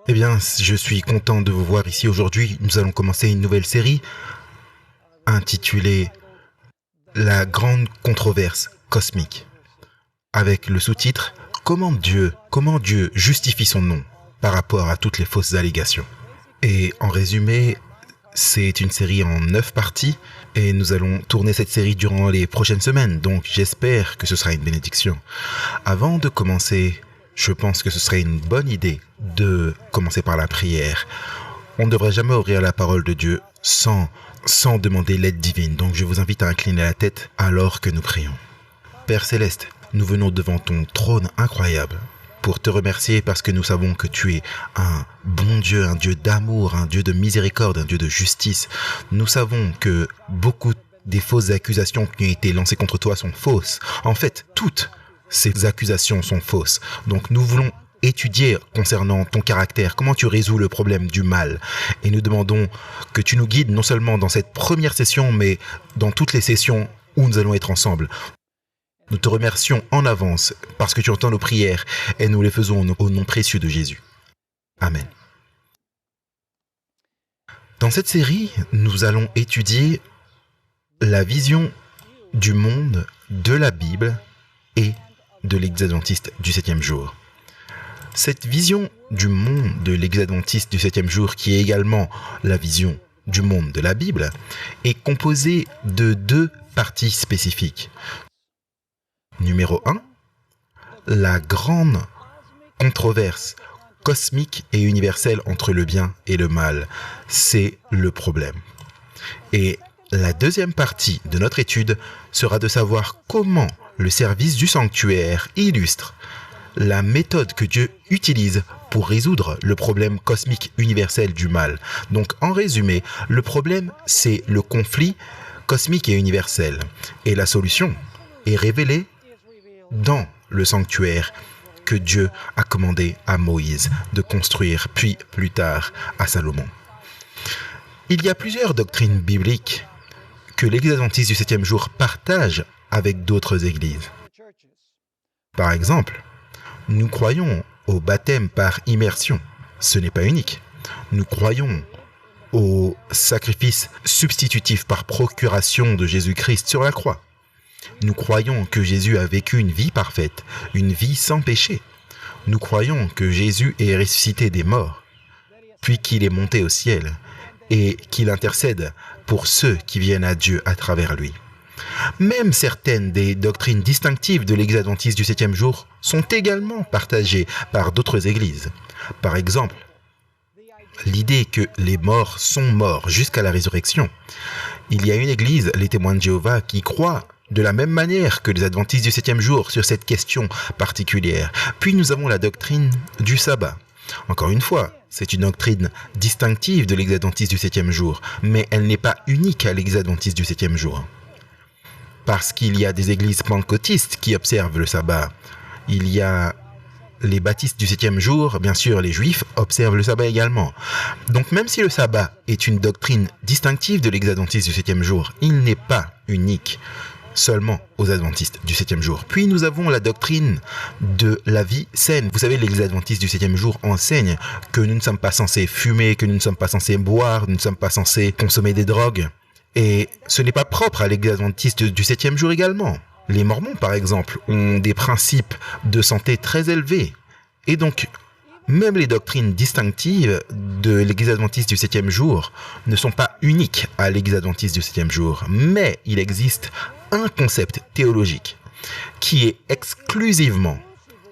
Eh bien, je suis content de vous voir ici aujourd'hui. Nous allons commencer une nouvelle série intitulée La grande controverse cosmique, avec le sous-titre comment Dieu justifie son nom par rapport à toutes les fausses allégations. Et en résumé, c'est une série en 9 parties et nous allons tourner cette série durant les prochaines semaines, donc j'espère que ce sera une bénédiction. Avant de commencer, je pense que ce serait une bonne idée de commencer par la prière. On ne devrait jamais ouvrir la parole de Dieu sans demander l'aide divine. Donc je vous invite à incliner la tête alors que nous prions. Père Céleste, nous venons devant ton trône incroyable pour te remercier parce que nous savons que tu es un bon Dieu, un Dieu d'amour, un Dieu de miséricorde, un Dieu de justice. Nous savons que beaucoup des fausses accusations qui ont été lancées contre toi sont fausses. En fait, toutes ces accusations sont fausses. Donc nous voulons étudier concernant ton caractère, comment tu résous le problème du mal. Et nous demandons que tu nous guides non seulement dans cette première session, mais dans toutes les sessions où nous allons être ensemble. Nous te remercions en avance parce que tu entends nos prières et nous les faisons au nom précieux de Jésus. Amen. Dans cette série, nous allons étudier la vision du monde de la Bible et de l'Église adventiste du 7e jour. Cette vision du monde de l'Église adventiste du 7e jour, qui est également la vision du monde de la Bible, est composée de 2 parties spécifiques. Numéro 1, la grande controverse cosmique et universelle entre le bien et le mal. C'est le problème. Et la deuxième partie de notre étude sera de savoir comment le service du sanctuaire illustre la méthode que Dieu utilise pour résoudre le problème cosmique universel du mal. Donc, en résumé, le problème, c'est le conflit cosmique et universel. Et la solution est révélée dans le sanctuaire que Dieu a commandé à Moïse de construire, puis plus tard à Salomon. Il y a plusieurs doctrines bibliques que l'Église adventiste du 7e jour partage avec d'autres églises. Par exemple, nous croyons au baptême par immersion. Ce n'est pas unique. Nous croyons au sacrifice substitutif par procuration de Jésus-Christ sur la croix. Nous croyons que Jésus a vécu une vie parfaite, une vie sans péché. Nous croyons que Jésus est ressuscité des morts, puis qu'il est monté au ciel et qu'il intercède pour ceux qui viennent à Dieu à travers lui. Même certaines des doctrines distinctives de l'Église adventiste du 7e jour sont également partagées par d'autres églises. Par exemple, l'idée que les morts sont morts jusqu'à la résurrection. Il y a une église, les témoins de Jéhovah, qui croit de la même manière que les adventistes du 7e jour sur cette question particulière. Puis nous avons la doctrine du sabbat. Encore une fois, c'est une doctrine distinctive de l'Église adventiste du 7e jour, mais elle n'est pas unique à l'Église adventiste du 7e jour. Parce qu'il y a des églises pentecôtistes qui observent le sabbat. Il y a les baptistes du 7e jour, bien sûr, les juifs observent le sabbat également. Donc même si le sabbat est une doctrine distinctive de l'Église adventiste du 7e jour, il n'est pas unique seulement aux adventistes du 7e jour. Puis nous avons la doctrine de la vie saine. Vous savez, l'Église adventiste du 7e jour enseigne que nous ne sommes pas censés fumer, que nous ne sommes pas censés boire, nous ne sommes pas censés consommer des drogues. Et ce n'est pas propre à l'Église adventiste du 7e jour également. Les Mormons, par exemple, ont des principes de santé très élevés. Et donc, même les doctrines distinctives de l'Église adventiste du 7e jour ne sont pas uniques à l'Église adventiste du 7e jour. Mais il existe un concept théologique qui est exclusivement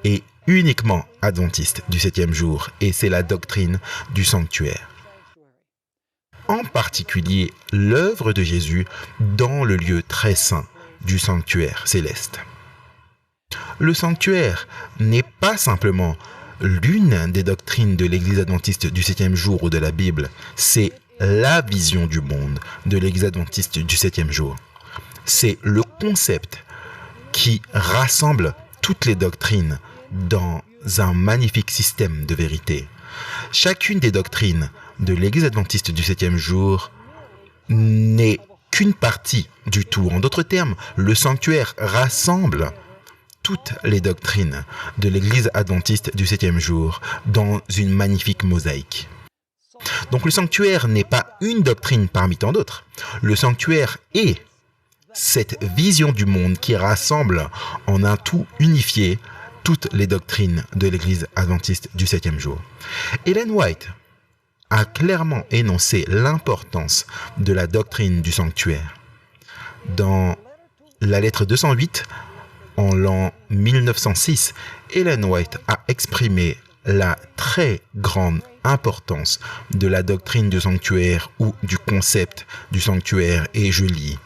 et uniquement adventiste du 7e jour, et c'est la doctrine du sanctuaire. En particulier, l'œuvre de Jésus dans le lieu très saint du sanctuaire céleste. Le sanctuaire n'est pas simplement l'une des doctrines de l'Église adventiste du 7e jour ou de la Bible, c'est la vision du monde de l'Église adventiste du 7e jour. C'est le concept qui rassemble toutes les doctrines dans un magnifique système de vérité. Chacune des doctrines de l'Église adventiste du 7e jour n'est qu'une partie du tout. En d'autres termes, le sanctuaire rassemble toutes les doctrines de l'Église adventiste du 7e jour dans une magnifique mosaïque. Donc le sanctuaire n'est pas une doctrine parmi tant d'autres. Le sanctuaire est cette vision du monde qui rassemble en un tout unifié toutes les doctrines de l'Église adventiste du 7e jour. Ellen White a clairement énoncé l'importance de la doctrine du sanctuaire. Dans la lettre 208, en l'an 1906, Ellen White a exprimé la très grande importance de la doctrine du sanctuaire ou du concept du sanctuaire, et je lis: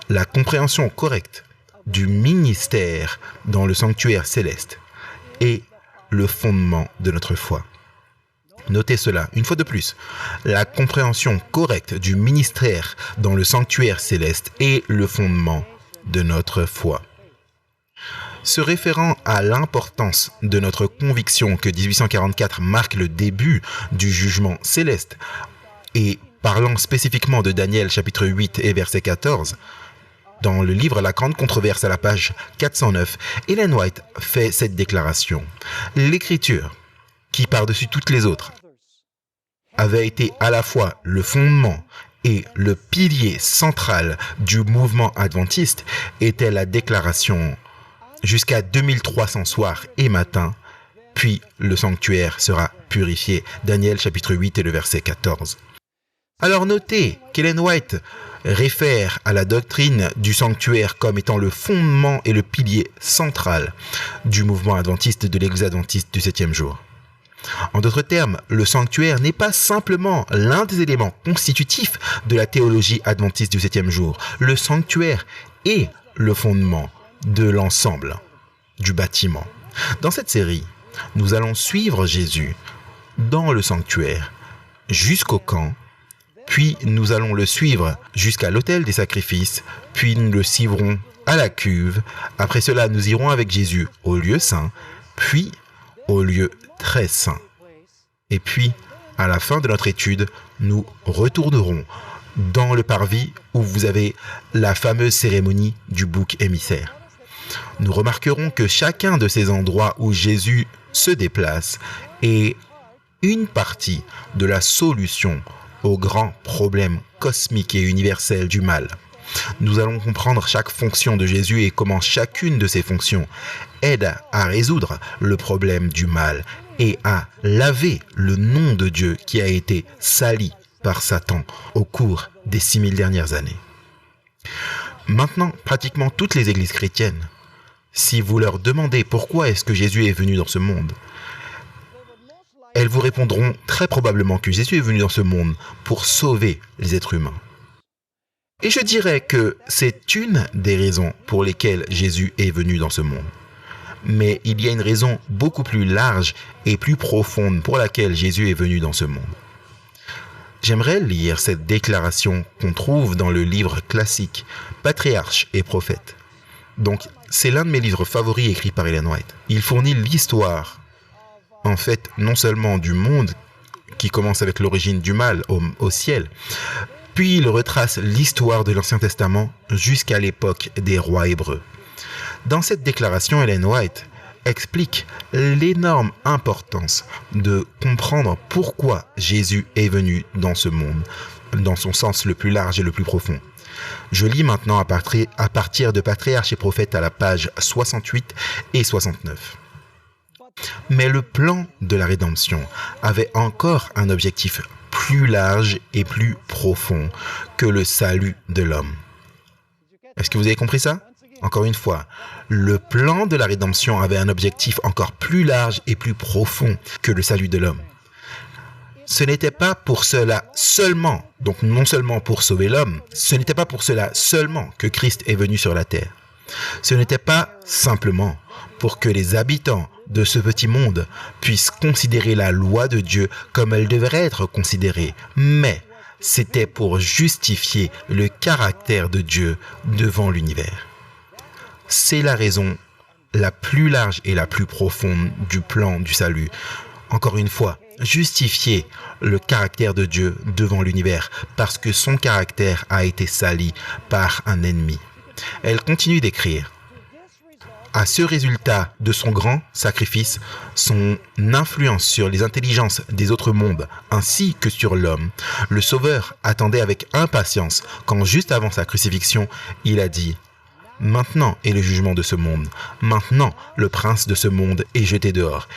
la compréhension correcte du ministère dans le sanctuaire céleste est le fondement de notre foi. Notez cela, une fois de plus, la compréhension correcte du ministère dans le sanctuaire céleste est le fondement de notre foi. Se référant à l'importance de notre conviction que 1844 marque le début du jugement céleste, et parlant spécifiquement de Daniel chapitre 8 et verset 14, dans le livre La Grande Controverse à la page 409, Ellen White fait cette déclaration. L'Écriture, qui par-dessus toutes les autres, avait été à la fois le fondement et le pilier central du mouvement adventiste, était la déclaration: jusqu'à 2300 soirs et matins, puis le sanctuaire sera purifié. Daniel chapitre 8 et le verset 14. Alors notez qu'Ellen White réfère à la doctrine du sanctuaire comme étant le fondement et le pilier central du mouvement adventiste de l'Église adventiste du 7e jour. En d'autres termes, le sanctuaire n'est pas simplement l'un des éléments constitutifs de la théologie adventiste du 7e jour. Le sanctuaire est le fondement de l'ensemble du bâtiment. Dans cette série, nous allons suivre Jésus dans le sanctuaire jusqu'au camp, puis nous allons le suivre jusqu'à l'autel des sacrifices, puis nous le suivrons à la cuve. Après cela, nous irons avec Jésus au lieu saint, puis au lieu très saint. Et puis, à la fin de notre étude, nous retournerons dans le parvis où vous avez la fameuse cérémonie du bouc émissaire. Nous remarquerons que chacun de ces endroits où Jésus se déplace est une partie de la solution au grand problème cosmique et universel du mal. Nous allons comprendre chaque fonction de Jésus et comment chacune de ces fonctions aide à résoudre le problème du mal et à laver le nom de Dieu qui a été sali par Satan au cours des 6000 dernières années. Maintenant, pratiquement toutes les églises chrétiennes, si vous leur demandez pourquoi est-ce que Jésus est venu dans ce monde, elles vous répondront très probablement que Jésus est venu dans ce monde pour sauver les êtres humains. Et je dirais que c'est une des raisons pour lesquelles Jésus est venu dans ce monde. Mais il y a une raison beaucoup plus large et plus profonde pour laquelle Jésus est venu dans ce monde. J'aimerais lire cette déclaration qu'on trouve dans le livre classique Patriarches et prophètes. Donc, c'est l'un de mes livres favoris écrits par Ellen White. Il fournit l'histoire, en fait, non seulement du monde qui commence avec l'origine du mal au ciel, puis il retrace l'histoire de l'Ancien Testament jusqu'à l'époque des rois hébreux. Dans cette déclaration, Ellen White explique l'énorme importance de comprendre pourquoi Jésus est venu dans ce monde, dans son sens le plus large et le plus profond. Je lis maintenant à partir de Patriarches et prophètes à la page 68 et 69. Mais le plan de la rédemption avait encore un objectif plus large et plus profond que le salut de l'homme. Est-ce que vous avez compris ça? Encore une fois, le plan de la rédemption avait un objectif encore plus large et plus profond que le salut de l'homme. Ce n'était pas pour cela seulement, donc non seulement pour sauver l'homme, ce n'était pas pour cela seulement que Christ est venu sur la terre. Ce n'était pas simplement pour que les habitants de ce petit monde puissent considérer la loi de Dieu comme elle devrait être considérée, mais c'était pour justifier le caractère de Dieu devant l'univers. C'est la raison la plus large et la plus profonde du plan du salut. Encore une fois, justifier le caractère de Dieu devant l'univers parce que son caractère a été sali par un ennemi. Elle continue d'écrire. À ce résultat de son grand sacrifice, son influence sur les intelligences des autres mondes ainsi que sur l'homme, le Sauveur attendait avec impatience quand juste avant sa crucifixion, il a dit « Maintenant est le jugement de ce monde, maintenant le prince de ce monde est jeté dehors.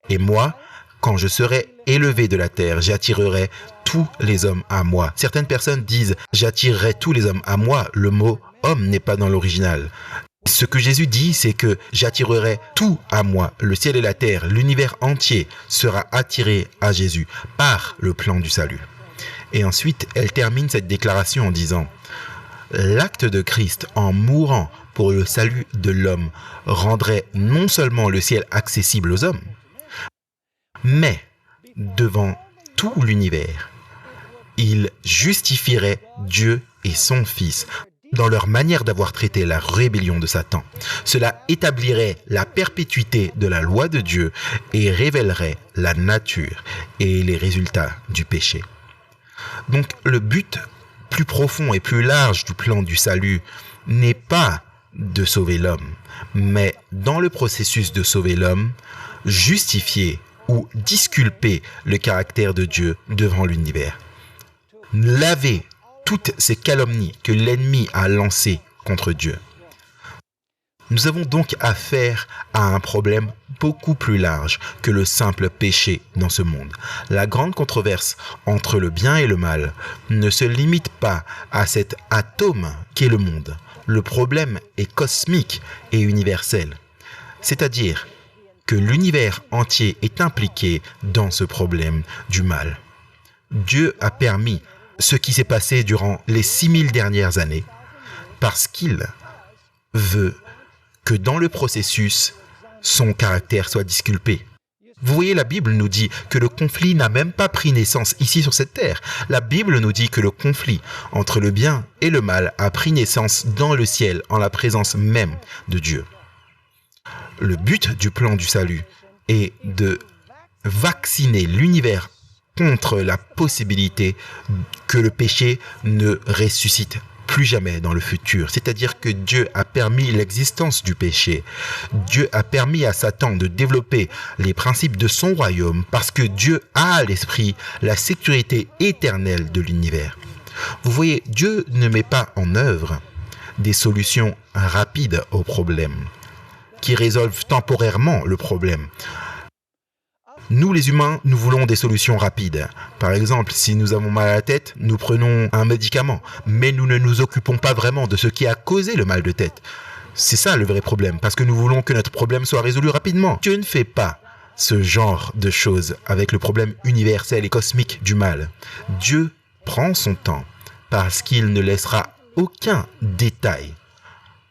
Et moi, quand je serai élevé de la terre, j'attirerai tous les hommes à moi. » Certaines personnes disent « J'attirerai tous les hommes à moi ». Le mot « homme » n'est pas dans l'original. Ce que Jésus dit, c'est que j'attirerai tout à moi. Le ciel et la terre, l'univers entier sera attiré à Jésus par le plan du salut. Et ensuite, elle termine cette déclaration en disant « L'acte de Christ en mourant pour le salut de l'homme rendrait non seulement le ciel accessible aux hommes, mais devant tout l'univers, il justifierait Dieu et son Fils dans leur manière d'avoir traité la rébellion de Satan. Cela établirait la perpétuité de la loi de Dieu et révélerait la nature et les résultats du péché. Donc le but plus profond et plus large du plan du salut n'est pas de sauver l'homme, mais dans le processus de sauver l'homme, justifier ou disculper le caractère de Dieu devant l'univers. Laver toutes ces calomnies que l'ennemi a lancées contre Dieu. Nous avons donc affaire à un problème beaucoup plus large que le simple péché dans ce monde. La grande controverse entre le bien et le mal ne se limite pas à cet atome qu'est le monde. Le problème est cosmique et universel. C'est-à-dire que l'univers entier est impliqué dans ce problème du mal. Dieu a permis ce qui s'est passé durant les 6000 dernières années parce qu'il veut que dans le processus, son caractère soit disculpé. Vous voyez, la Bible nous dit que le conflit n'a même pas pris naissance ici sur cette terre. La Bible nous dit que le conflit entre le bien et le mal a pris naissance dans le ciel, en la présence même de Dieu. Le but du plan du salut est de vacciner l'univers contre la possibilité que le péché ne ressuscite plus jamais dans le futur. C'est-à-dire que Dieu a permis l'existence du péché. Dieu a permis à Satan de développer les principes de son royaume parce que Dieu a à l'esprit la sécurité éternelle de l'univers. Vous voyez, Dieu ne met pas en œuvre des solutions rapides aux problèmes qui résolvent temporairement le problème. Nous, les humains, nous voulons des solutions rapides. Par exemple, si nous avons mal à la tête, nous prenons un médicament, mais nous ne nous occupons pas vraiment de ce qui a causé le mal de tête. C'est ça le vrai problème, parce que nous voulons que notre problème soit résolu rapidement. Dieu ne fait pas ce genre de choses avec le problème universel et cosmique du mal. Dieu prend son temps, parce qu'il ne laissera aucun détail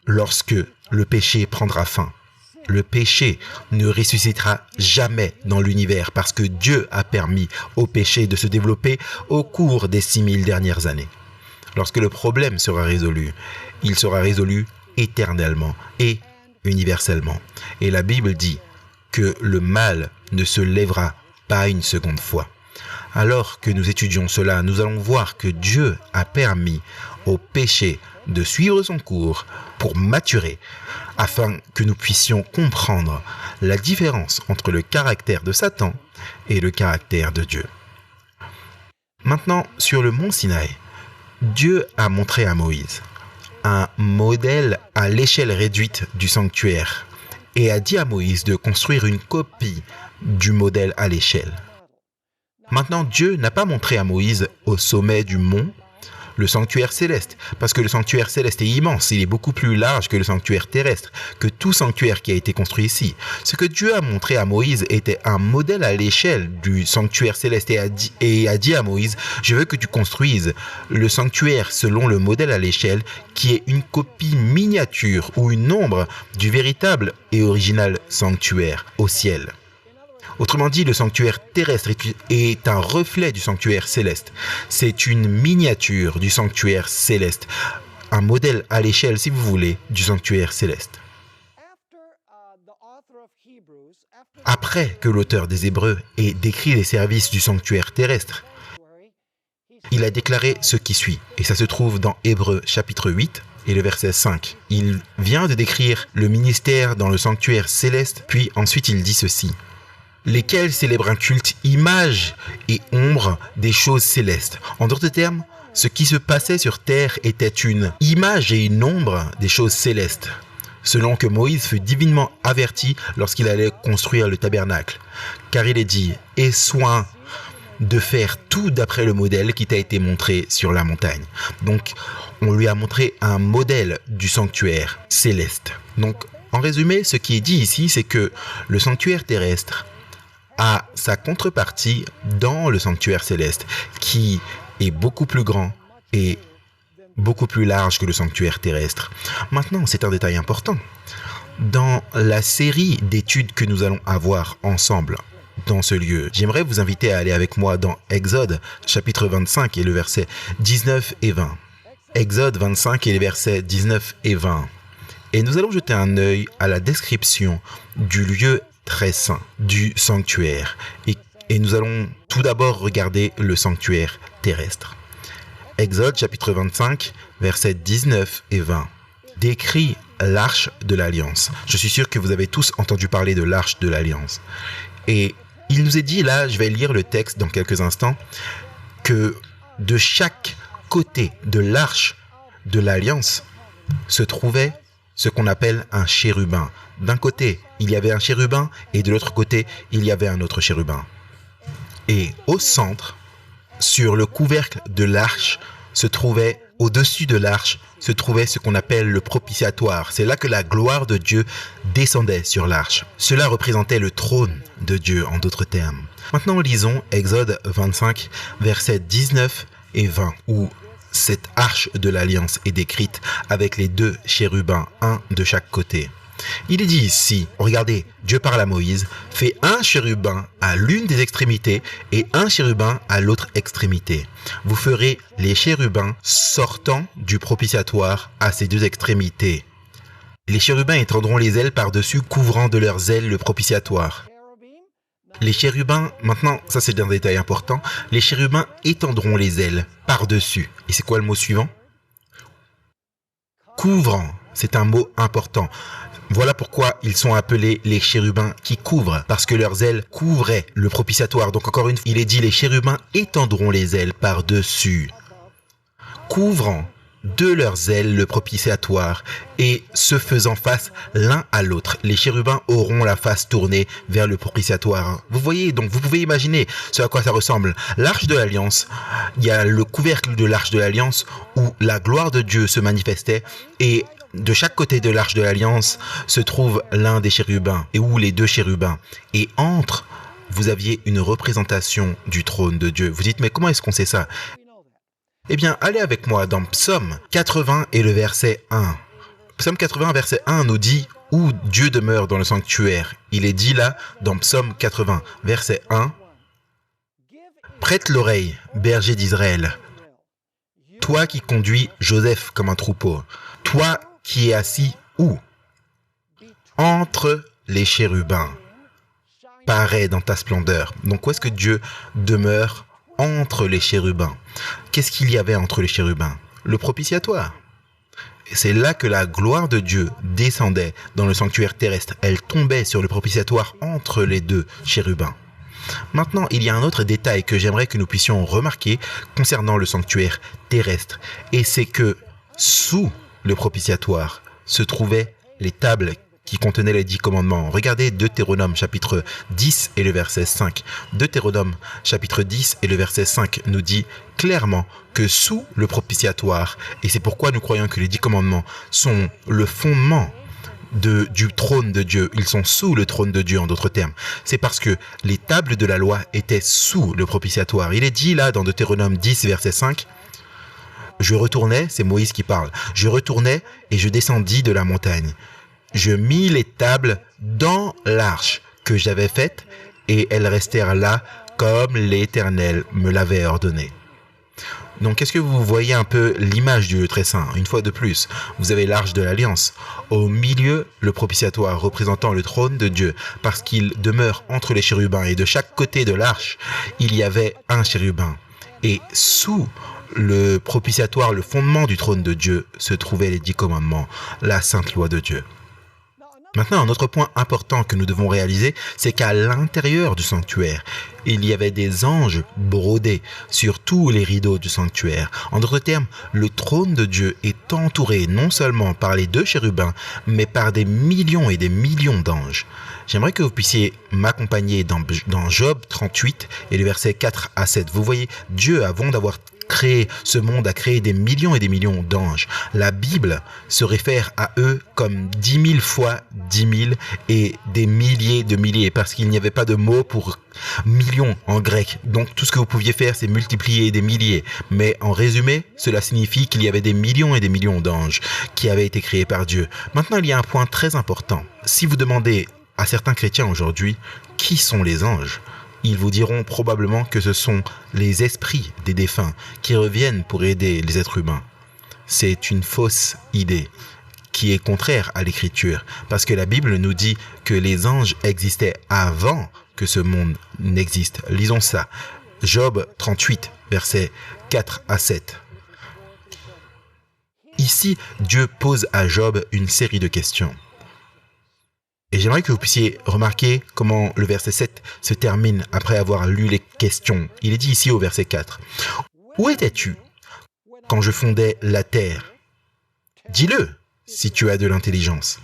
lorsque le péché prendra fin. Le péché ne ressuscitera jamais dans l'univers parce que Dieu a permis au péché de se développer au cours des 6000 dernières années. Lorsque le problème sera résolu, il sera résolu éternellement et universellement. Et la Bible dit que le mal ne se lèvera pas une seconde fois. Alors que nous étudions cela, nous allons voir que Dieu a permis au péché de suivre son cours pour maturer, afin que nous puissions comprendre la différence entre le caractère de Satan et le caractère de Dieu. Maintenant, sur le mont Sinaï, Dieu a montré à Moïse un modèle à l'échelle réduite du sanctuaire et a dit à Moïse de construire une copie du modèle à l'échelle. Maintenant, Dieu n'a pas montré à Moïse au sommet du mont le sanctuaire céleste, parce que le sanctuaire céleste est immense, il est beaucoup plus large que le sanctuaire terrestre, que tout sanctuaire qui a été construit ici. Ce que Dieu a montré à Moïse était un modèle à l'échelle du sanctuaire céleste et a dit à Moïse, je veux que tu construises le sanctuaire selon le modèle à l'échelle qui est une copie miniature ou une ombre du véritable et original sanctuaire au ciel. Autrement dit, le sanctuaire terrestre est un reflet du sanctuaire céleste. C'est une miniature du sanctuaire céleste, un modèle à l'échelle, si vous voulez, du sanctuaire céleste. Après que l'auteur des Hébreux ait décrit les services du sanctuaire terrestre, il a déclaré ce qui suit, et ça se trouve dans Hébreux chapitre 8, et le verset 5. Il vient de décrire le ministère dans le sanctuaire céleste, puis ensuite il dit ceci. Lesquels célèbrent un culte image et ombre des choses célestes. En d'autres termes, ce qui se passait sur terre était une image et une ombre des choses célestes, selon que Moïse fut divinement averti lorsqu'il allait construire le tabernacle. Car il est dit, « Aie soin de faire tout d'après le modèle qui t'a été montré sur la montagne. » Donc, on lui a montré un modèle du sanctuaire céleste. Donc, en résumé, ce qui est dit ici, c'est que le sanctuaire terrestre a sa contrepartie dans le sanctuaire céleste, qui est beaucoup plus grand et beaucoup plus large que le sanctuaire terrestre. Maintenant, c'est un détail important. Dans la série d'études que nous allons avoir ensemble dans ce lieu, j'aimerais vous inviter à aller avec moi dans Exode, chapitre 25 et le verset 19 et 20. Exode 25 et les versets 19 et 20. Et nous allons jeter un œil à la description du lieu très saint, du sanctuaire. Et nous allons tout d'abord regarder le sanctuaire terrestre. Exode chapitre 25, versets 19 et 20, décrit l'arche de l'Alliance. Je suis sûr que vous avez tous entendu parler de l'arche de l'Alliance. Et il nous est dit, là, je vais lire le texte dans quelques instants, que de chaque côté de l'arche de l'Alliance se trouvait ce qu'on appelle un chérubin. D'un côté, il y avait un chérubin et de l'autre côté, il y avait un autre chérubin. Et au centre, sur le couvercle de l'arche, au-dessus de l'arche, se trouvait ce qu'on appelle le propitiatoire. C'est là que la gloire de Dieu descendait sur l'arche. Cela représentait le trône de Dieu, en d'autres termes. Maintenant, lisons Exode 25, versets 19 et 20, où cette arche de l'Alliance est décrite avec les deux chérubins, un de chaque côté. Il est dit ici, regardez, Dieu parle à Moïse, fais un chérubin à l'une des extrémités et un chérubin à l'autre extrémité. Vous ferez les chérubins sortant du propitiatoire à ces deux extrémités. Les chérubins étendront les ailes par-dessus, couvrant de leurs ailes le propitiatoire. Les chérubins, maintenant, ça c'est un détail important, les chérubins étendront les ailes par-dessus. Et c'est quoi le mot suivant? Couvrant, c'est un mot important. Voilà pourquoi ils sont appelés les chérubins qui couvrent, parce que leurs ailes couvraient le propitiatoire. Donc encore une fois, il est dit les chérubins étendront les ailes par-dessus, couvrant de leurs ailes le propitiatoire et se faisant face l'un à l'autre. Les chérubins auront la face tournée vers le propitiatoire. Vous voyez, donc vous pouvez imaginer ce à quoi ça ressemble. L'arche de l'Alliance, il y a le couvercle de l'arche de l'Alliance où la gloire de Dieu se manifestait et de chaque côté de l'arche de l'Alliance se trouve l'un des chérubins et ou les deux chérubins. Et entre, vous aviez une représentation du trône de Dieu. Vous dites, mais comment est-ce qu'on sait ça? Eh bien, allez avec moi dans Psaume 80 et le verset 1. Psaume 80, verset 1 nous dit où Dieu demeure dans le sanctuaire. Il est dit là, dans Psaume 80, verset 1, « Prête l'oreille, berger d'Israël, toi qui conduis Joseph comme un troupeau, toi qui es assis où? Entre les chérubins, parais dans ta splendeur. » Donc où est-ce que Dieu demeure? Entre les chérubins. Qu'est-ce qu'il y avait entre les chérubins? Le propitiatoire. Et c'est là que la gloire de Dieu descendait dans le sanctuaire terrestre. Elle tombait sur le propitiatoire entre les deux chérubins. Maintenant, il y a un autre détail que j'aimerais que nous puissions remarquer concernant le sanctuaire terrestre. Et c'est que sous le propitiatoire se trouvaient les tables qui contenaient les 10 commandements. Regardez Deutéronome chapitre 10 et le verset 5. Deutéronome chapitre 10 et le verset 5 nous dit clairement que sous le propitiatoire, et c'est pourquoi nous croyons que les 10 commandements sont le fondement du trône de Dieu, ils sont sous le trône de Dieu en d'autres termes, c'est parce que les tables de la loi étaient sous le propitiatoire. Il est dit là dans Deutéronome 10 verset 5, je retournais, c'est Moïse qui parle, je retournais et je descendis de la montagne. Je mis les tables dans l'arche que j'avais faite et elles restèrent là comme l'Éternel me l'avait ordonné. Donc, est-ce que vous voyez un peu l'image du lieu très saint? Une fois de plus, vous avez l'arche de l'Alliance. Au milieu, le propitiatoire représentant le trône de Dieu, parce qu'il demeure entre les chérubins. Et de chaque côté de l'arche, il y avait un chérubin. Et sous le propitiatoire, le fondement du trône de Dieu, se trouvaient les 10 commandements, la sainte loi de Dieu. Maintenant, un autre point important que nous devons réaliser, c'est qu'à l'intérieur du sanctuaire, il y avait des anges brodés sur tous les rideaux du sanctuaire. En d'autres termes, le trône de Dieu est entouré non seulement par les 2 chérubins, mais par des millions et des millions d'anges. J'aimerais que vous puissiez m'accompagner dans Job 38 et le verset 4 à 7. Vous voyez, Dieu, avant d'avoir créé ce monde, a créé des millions et des millions d'anges. La Bible se réfère à eux comme 10 000 fois 10 000 et des milliers de milliers, parce qu'il n'y avait pas de mot pour millions en grec. Donc tout ce que vous pouviez faire, c'est multiplier des milliers. Mais en résumé, cela signifie qu'il y avait des millions et des millions d'anges qui avaient été créés par Dieu. Maintenant, il y a un point très important. Si vous demandez à certains chrétiens aujourd'hui, qui sont les anges ? Ils vous diront probablement que ce sont les esprits des défunts qui reviennent pour aider les êtres humains. C'est une fausse idée qui est contraire à l'Écriture, parce que la Bible nous dit que les anges existaient avant que ce monde n'existe. Lisons ça. Job 38, versets 4 à 7. Ici, Dieu pose à Job une série de questions. Et j'aimerais que vous puissiez remarquer comment le verset 7 se termine après avoir lu les questions. Il est dit ici au verset 4. « Où étais-tu quand je fondais la terre ? Dis-le, si tu as de l'intelligence.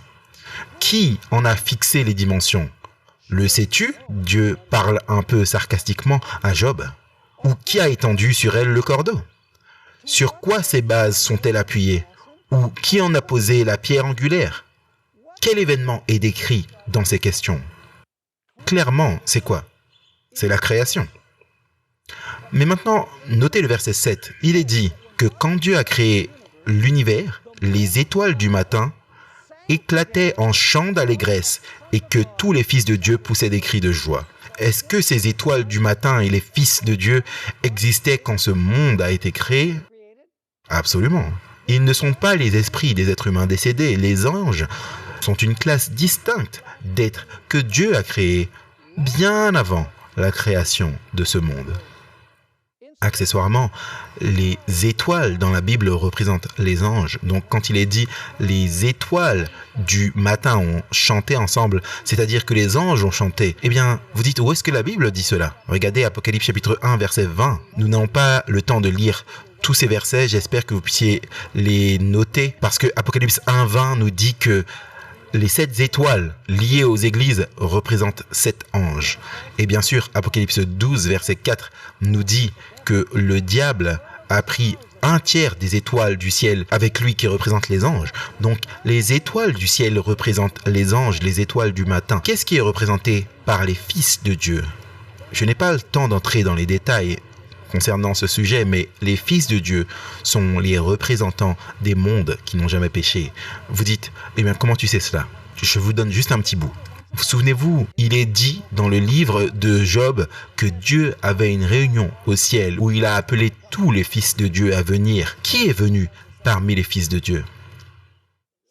Qui en a fixé les dimensions ? Le sais-tu ? » Dieu parle un peu sarcastiquement à Job. « Ou qui a étendu sur elle le cordeau ? Sur quoi ces bases sont-elles appuyées ? Ou qui en a posé la pierre angulaire ? Quel événement est décrit dans ces questions ? Clairement, c'est quoi ? C'est la création. Mais maintenant, notez le verset 7. Il est dit que quand Dieu a créé l'univers, les étoiles du matin éclataient en chants d'allégresse et que tous les fils de Dieu poussaient des cris de joie. Est-ce que ces étoiles du matin et les fils de Dieu existaient quand ce monde a été créé ? Absolument. Ils ne sont pas les esprits des êtres humains décédés. Les anges sont une classe distincte d'êtres que Dieu a créés bien avant la création de ce monde. Accessoirement, les étoiles dans la Bible représentent les anges. Donc quand il est dit « les étoiles du matin ont chanté ensemble », c'est-à-dire que les anges ont chanté, eh bien, vous dites où est-ce que la Bible dit cela ? Regardez Apocalypse chapitre 1, verset 20. Nous n'avons pas le temps de lire tous ces versets, j'espère que vous puissiez les noter, parce que Apocalypse 1, 20 nous dit que les 7 étoiles liées aux églises représentent 7 anges. Et bien sûr, Apocalypse 12, verset 4 nous dit que le diable a pris un tiers des étoiles du ciel avec lui qui représente les anges. Donc, les étoiles du ciel représentent les anges, les étoiles du matin. Qu'est-ce qui est représenté par les fils de Dieu ? Je n'ai pas le temps d'entrer dans les détails concernant ce sujet, mais les fils de Dieu sont les représentants des mondes qui n'ont jamais péché. Vous dites, eh bien, comment tu sais cela ? Je vous donne juste un petit bout. Vous souvenez-vous, il est dit dans le livre de Job que Dieu avait une réunion au ciel où il a appelé tous les fils de Dieu à venir. Qui est venu parmi les fils de Dieu ?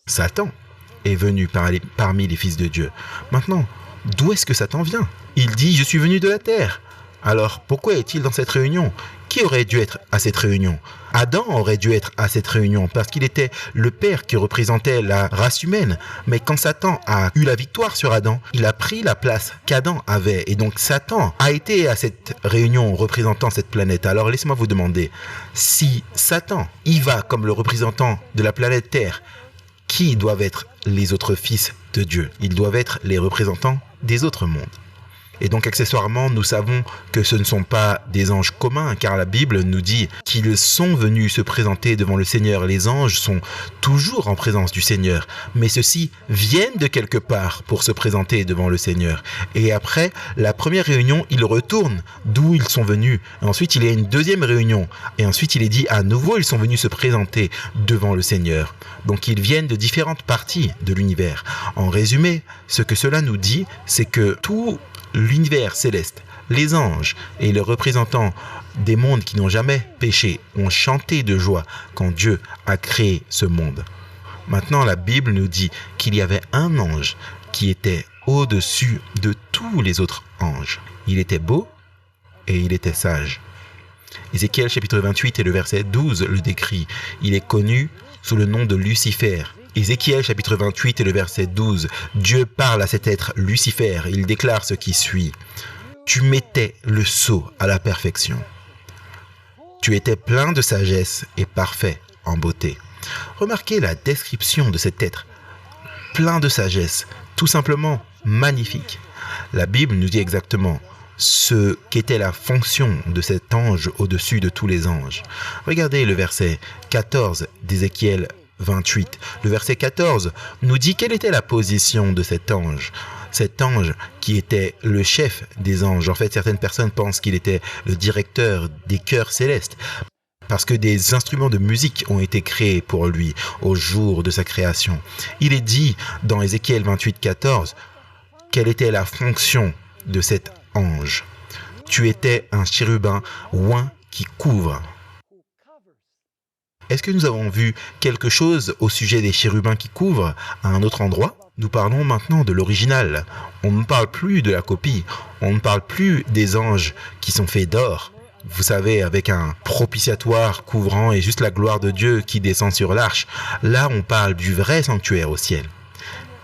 Satan est venu parmi les fils de Dieu. Maintenant, d'où est-ce que Satan vient ? Il dit, je suis venu de la terre. Alors, pourquoi est-il dans cette réunion ? Qui aurait dû être à cette réunion ? Adam aurait dû être à cette réunion parce qu'il était le père qui représentait la race humaine. Mais quand Satan a eu la victoire sur Adam, il a pris la place qu'Adam avait. Et donc Satan a été à cette réunion représentant cette planète. Alors laissez-moi vous demander, si Satan y va comme le représentant de la planète Terre, qui doivent être les autres fils de Dieu ? Ils doivent être les représentants des autres mondes. Et donc, accessoirement, nous savons que ce ne sont pas des anges communs, car la Bible nous dit qu'ils sont venus se présenter devant le Seigneur. Les anges sont toujours en présence du Seigneur, mais ceux-ci viennent de quelque part pour se présenter devant le Seigneur. Et après la première réunion, ils retournent d'où ils sont venus. Et ensuite, il y a une deuxième réunion. Et ensuite, il est dit à nouveau, ils sont venus se présenter devant le Seigneur. Donc, ils viennent de différentes parties de l'univers. En résumé, ce que cela nous dit, c'est que tout l'univers céleste, les anges et les représentants des mondes qui n'ont jamais péché ont chanté de joie quand Dieu a créé ce monde. Maintenant, la Bible nous dit qu'il y avait un ange qui était au-dessus de tous les autres anges. Il était beau et il était sage. Ézéchiel chapitre 28 et le verset 12 le décrit. Il est connu sous le nom de Lucifer. Ézéchiel chapitre 28 et le verset 12. Dieu parle à cet être Lucifer. Il déclare ce qui suit. Tu mettais le sceau à la perfection. Tu étais plein de sagesse et parfait en beauté. Remarquez la description de cet être. Plein de sagesse, tout simplement magnifique. La Bible nous dit exactement ce qu'était la fonction de cet ange au-dessus de tous les anges. Regardez le verset 14 d'Ézéchiel 28. Le verset 14 nous dit quelle était la position de cet ange. Cet ange qui était le chef des anges. En fait, certaines personnes pensent qu'il était le directeur des chœurs célestes, parce que des instruments de musique ont été créés pour lui au jour de sa création. Il est dit dans Ézéchiel 28, 14, quelle était la fonction de cet ange. Tu étais un chérubin oint qui couvre. Est-ce que nous avons vu quelque chose au sujet des chérubins qui couvrent à un autre endroit? Nous parlons maintenant de l'original. On ne parle plus de la copie. On ne parle plus des anges qui sont faits d'or. Vous savez, avec un propitiatoire couvrant et juste la gloire de Dieu qui descend sur l'arche. Là, on parle du vrai sanctuaire au ciel.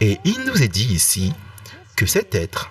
Et il nous est dit ici que cet être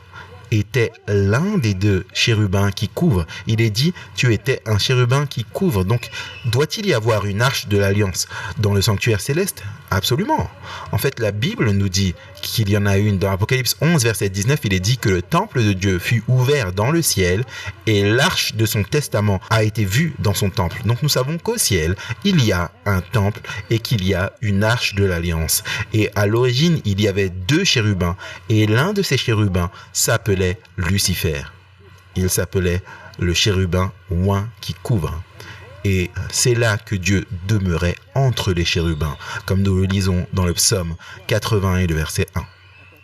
était l'un des deux chérubins qui couvrent. Il est dit, tu étais un chérubin qui couvre. Donc, doit-il y avoir une arche de l'alliance dans le sanctuaire céleste? Absolument. En fait, la Bible nous dit qu'il y en a une. Dans Apocalypse 11, verset 19, il est dit que le temple de Dieu fut ouvert dans le ciel et l'arche de son testament a été vue dans son temple. Donc, nous savons qu'au ciel, il y a un temple et qu'il y a une arche de l'alliance. Et à l'origine, il y avait deux chérubins et l'un de ces chérubins s'appelait Lucifer. Il s'appelait le chérubin oint qui couvre. Et c'est là que Dieu demeurait entre les chérubins, comme nous le lisons dans le psaume 80 et le verset 1.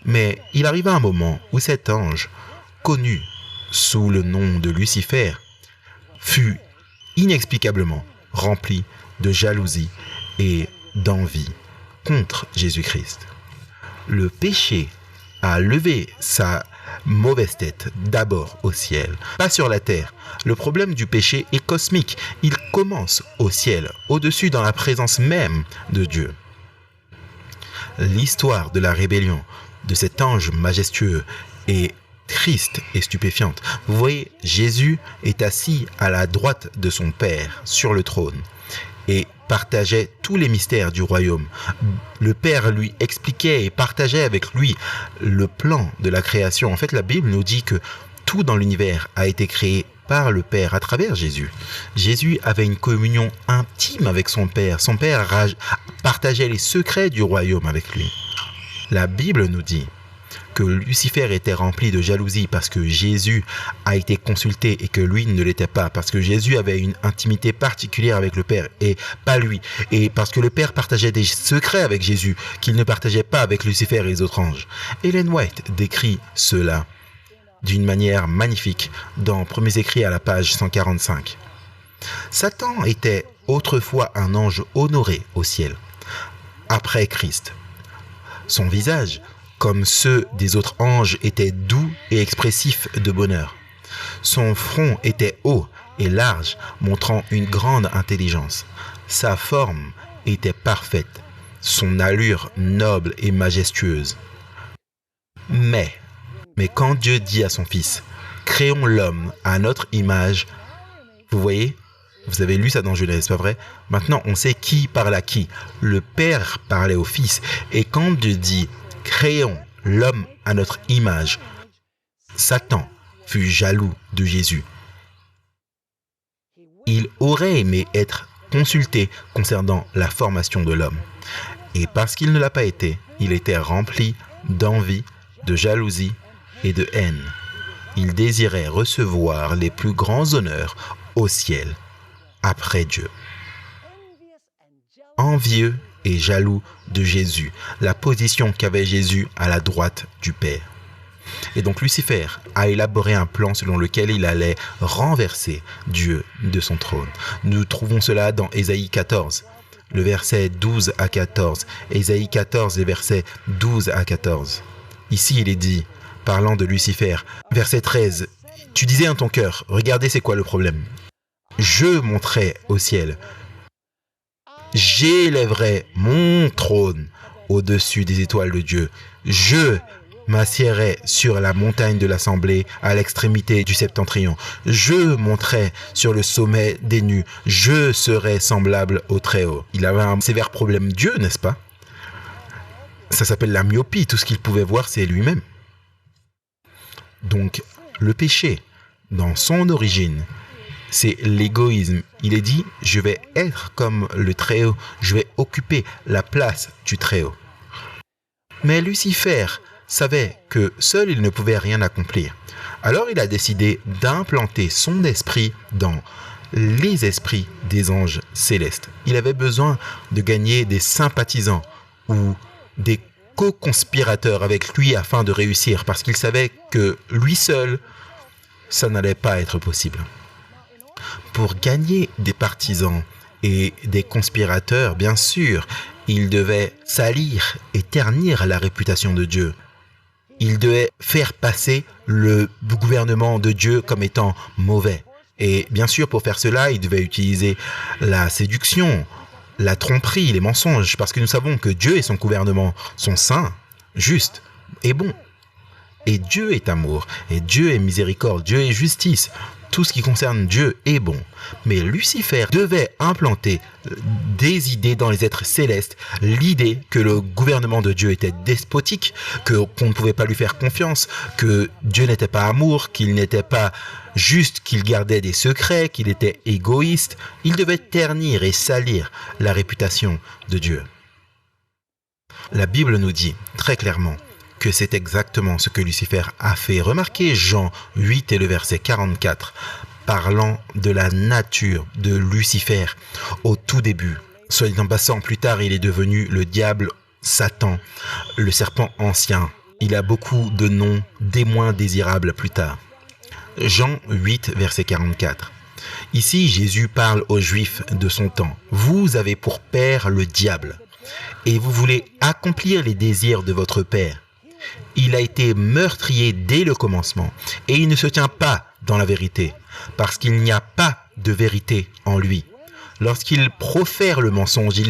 Mais il arriva un moment où cet ange, connu sous le nom de Lucifer, fut inexplicablement rempli de jalousie et d'envie contre Jésus-Christ. Le péché a levé sa mauvaise tête d'abord au ciel, pas sur la terre. Le problème du péché est cosmique. Il commence au ciel, au-dessus dans la présence même de Dieu. L'histoire de la rébellion de cet ange majestueux est triste et stupéfiante. Vous voyez, Jésus est assis à la droite de son Père sur le trône et partageait tous les mystères du royaume. Le Père lui expliquait et partageait avec lui le plan de la création. En fait, la Bible nous dit que tout dans l'univers a été créé par le Père à travers Jésus. Jésus avait une communion intime avec son Père. Son Père partageait les secrets du royaume avec lui. La Bible nous dit que Lucifer était rempli de jalousie parce que Jésus a été consulté et que lui ne l'était pas, parce que Jésus avait une intimité particulière avec le Père et pas lui, et parce que le Père partageait des secrets avec Jésus qu'il ne partageait pas avec Lucifer et les autres anges. Ellen White décrit cela d'une manière magnifique dans Premiers écrits à la page 145. Satan était autrefois un ange honoré au ciel, après Christ. Son visage, comme ceux des autres anges, était doux et expressif de bonheur. Son front était haut et large, montrant une grande intelligence. Sa forme était parfaite, son allure noble et majestueuse. Mais quand Dieu dit à son Fils, « Créons l'homme à notre image », vous voyez, vous avez lu ça dans Genèse, pas vrai? Maintenant, on sait qui parle à qui. Le Père parlait au Fils. Et quand Dieu dit « Créons l'homme à notre image », Satan fut jaloux de Jésus. Il aurait aimé être consulté concernant la formation de l'homme. Et parce qu'il ne l'a pas été, il était rempli d'envie, de jalousie et de haine. Il désirait recevoir les plus grands honneurs au ciel, après Dieu. Envieux et jaloux de Jésus, la position qu'avait Jésus à la droite du Père. Et donc Lucifer a élaboré un plan selon lequel il allait renverser Dieu de son trône. Nous trouvons cela dans Ésaïe 14, le verset 12 à 14. Ésaïe 14, les versets 12 à 14. Ici, il est dit, parlant de Lucifer, verset 13, « Tu disais en ton cœur, regardez c'est quoi le problème. je monterai au ciel. J'élèverai mon trône au-dessus des étoiles de Dieu. Je m'assiérai sur la montagne de l'assemblée à l'extrémité du septentrion. Je monterai sur le sommet des nues. Je serai semblable au Très-Haut. Il avait un sévère problème Dieu, n'est-ce pas? Ça s'appelle la myopie. Tout ce qu'il pouvait voir, c'est lui-même. Donc, le péché, dans son origine, c'est l'égoïsme. Il est dit, je vais être comme le Très-Haut, je vais occuper la place du Très-Haut. Mais Lucifer savait que seul il ne pouvait rien accomplir. Alors il a décidé d'implanter son esprit dans les esprits des anges célestes. Il avait besoin de gagner des sympathisants ou des co-conspirateurs avec lui afin de réussir, parce qu'il savait que lui seul, ça n'allait pas être possible. Pour gagner des partisans et des conspirateurs, bien sûr, il devait salir et ternir la réputation de Dieu. Il devait faire passer le gouvernement de Dieu comme étant mauvais. Et bien sûr, pour faire cela, il devait utiliser la séduction, la tromperie, les mensonges, parce que nous savons que Dieu et son gouvernement sont saints, justes et bons. Et Dieu est amour, et Dieu est miséricorde, Dieu est justice. Tout ce qui concerne Dieu est bon. Mais Lucifer devait implanter des idées dans les êtres célestes, l'idée que le gouvernement de Dieu était despotique, qu'on ne pouvait pas lui faire confiance, que Dieu n'était pas amour, qu'il n'était pas juste, qu'il gardait des secrets, qu'il était égoïste. Il devait ternir et salir la réputation de Dieu. La Bible nous dit très clairement que c'est exactement ce que Lucifer a fait. Remarquez Jean 8 et le verset 44, parlant de la nature de Lucifer au tout début. Soit dit en passant, plus tard, il est devenu le diable, Satan, le serpent ancien. Il a beaucoup de noms, des moins désirables plus tard. Jean 8, verset 44. Ici, Jésus parle aux Juifs de son temps. Vous avez pour père le diable, et vous voulez accomplir les désirs de votre père. Il a été meurtrier dès le commencement et il ne se tient pas dans la vérité parce qu'il n'y a pas de vérité en lui. Lorsqu'il profère le mensonge,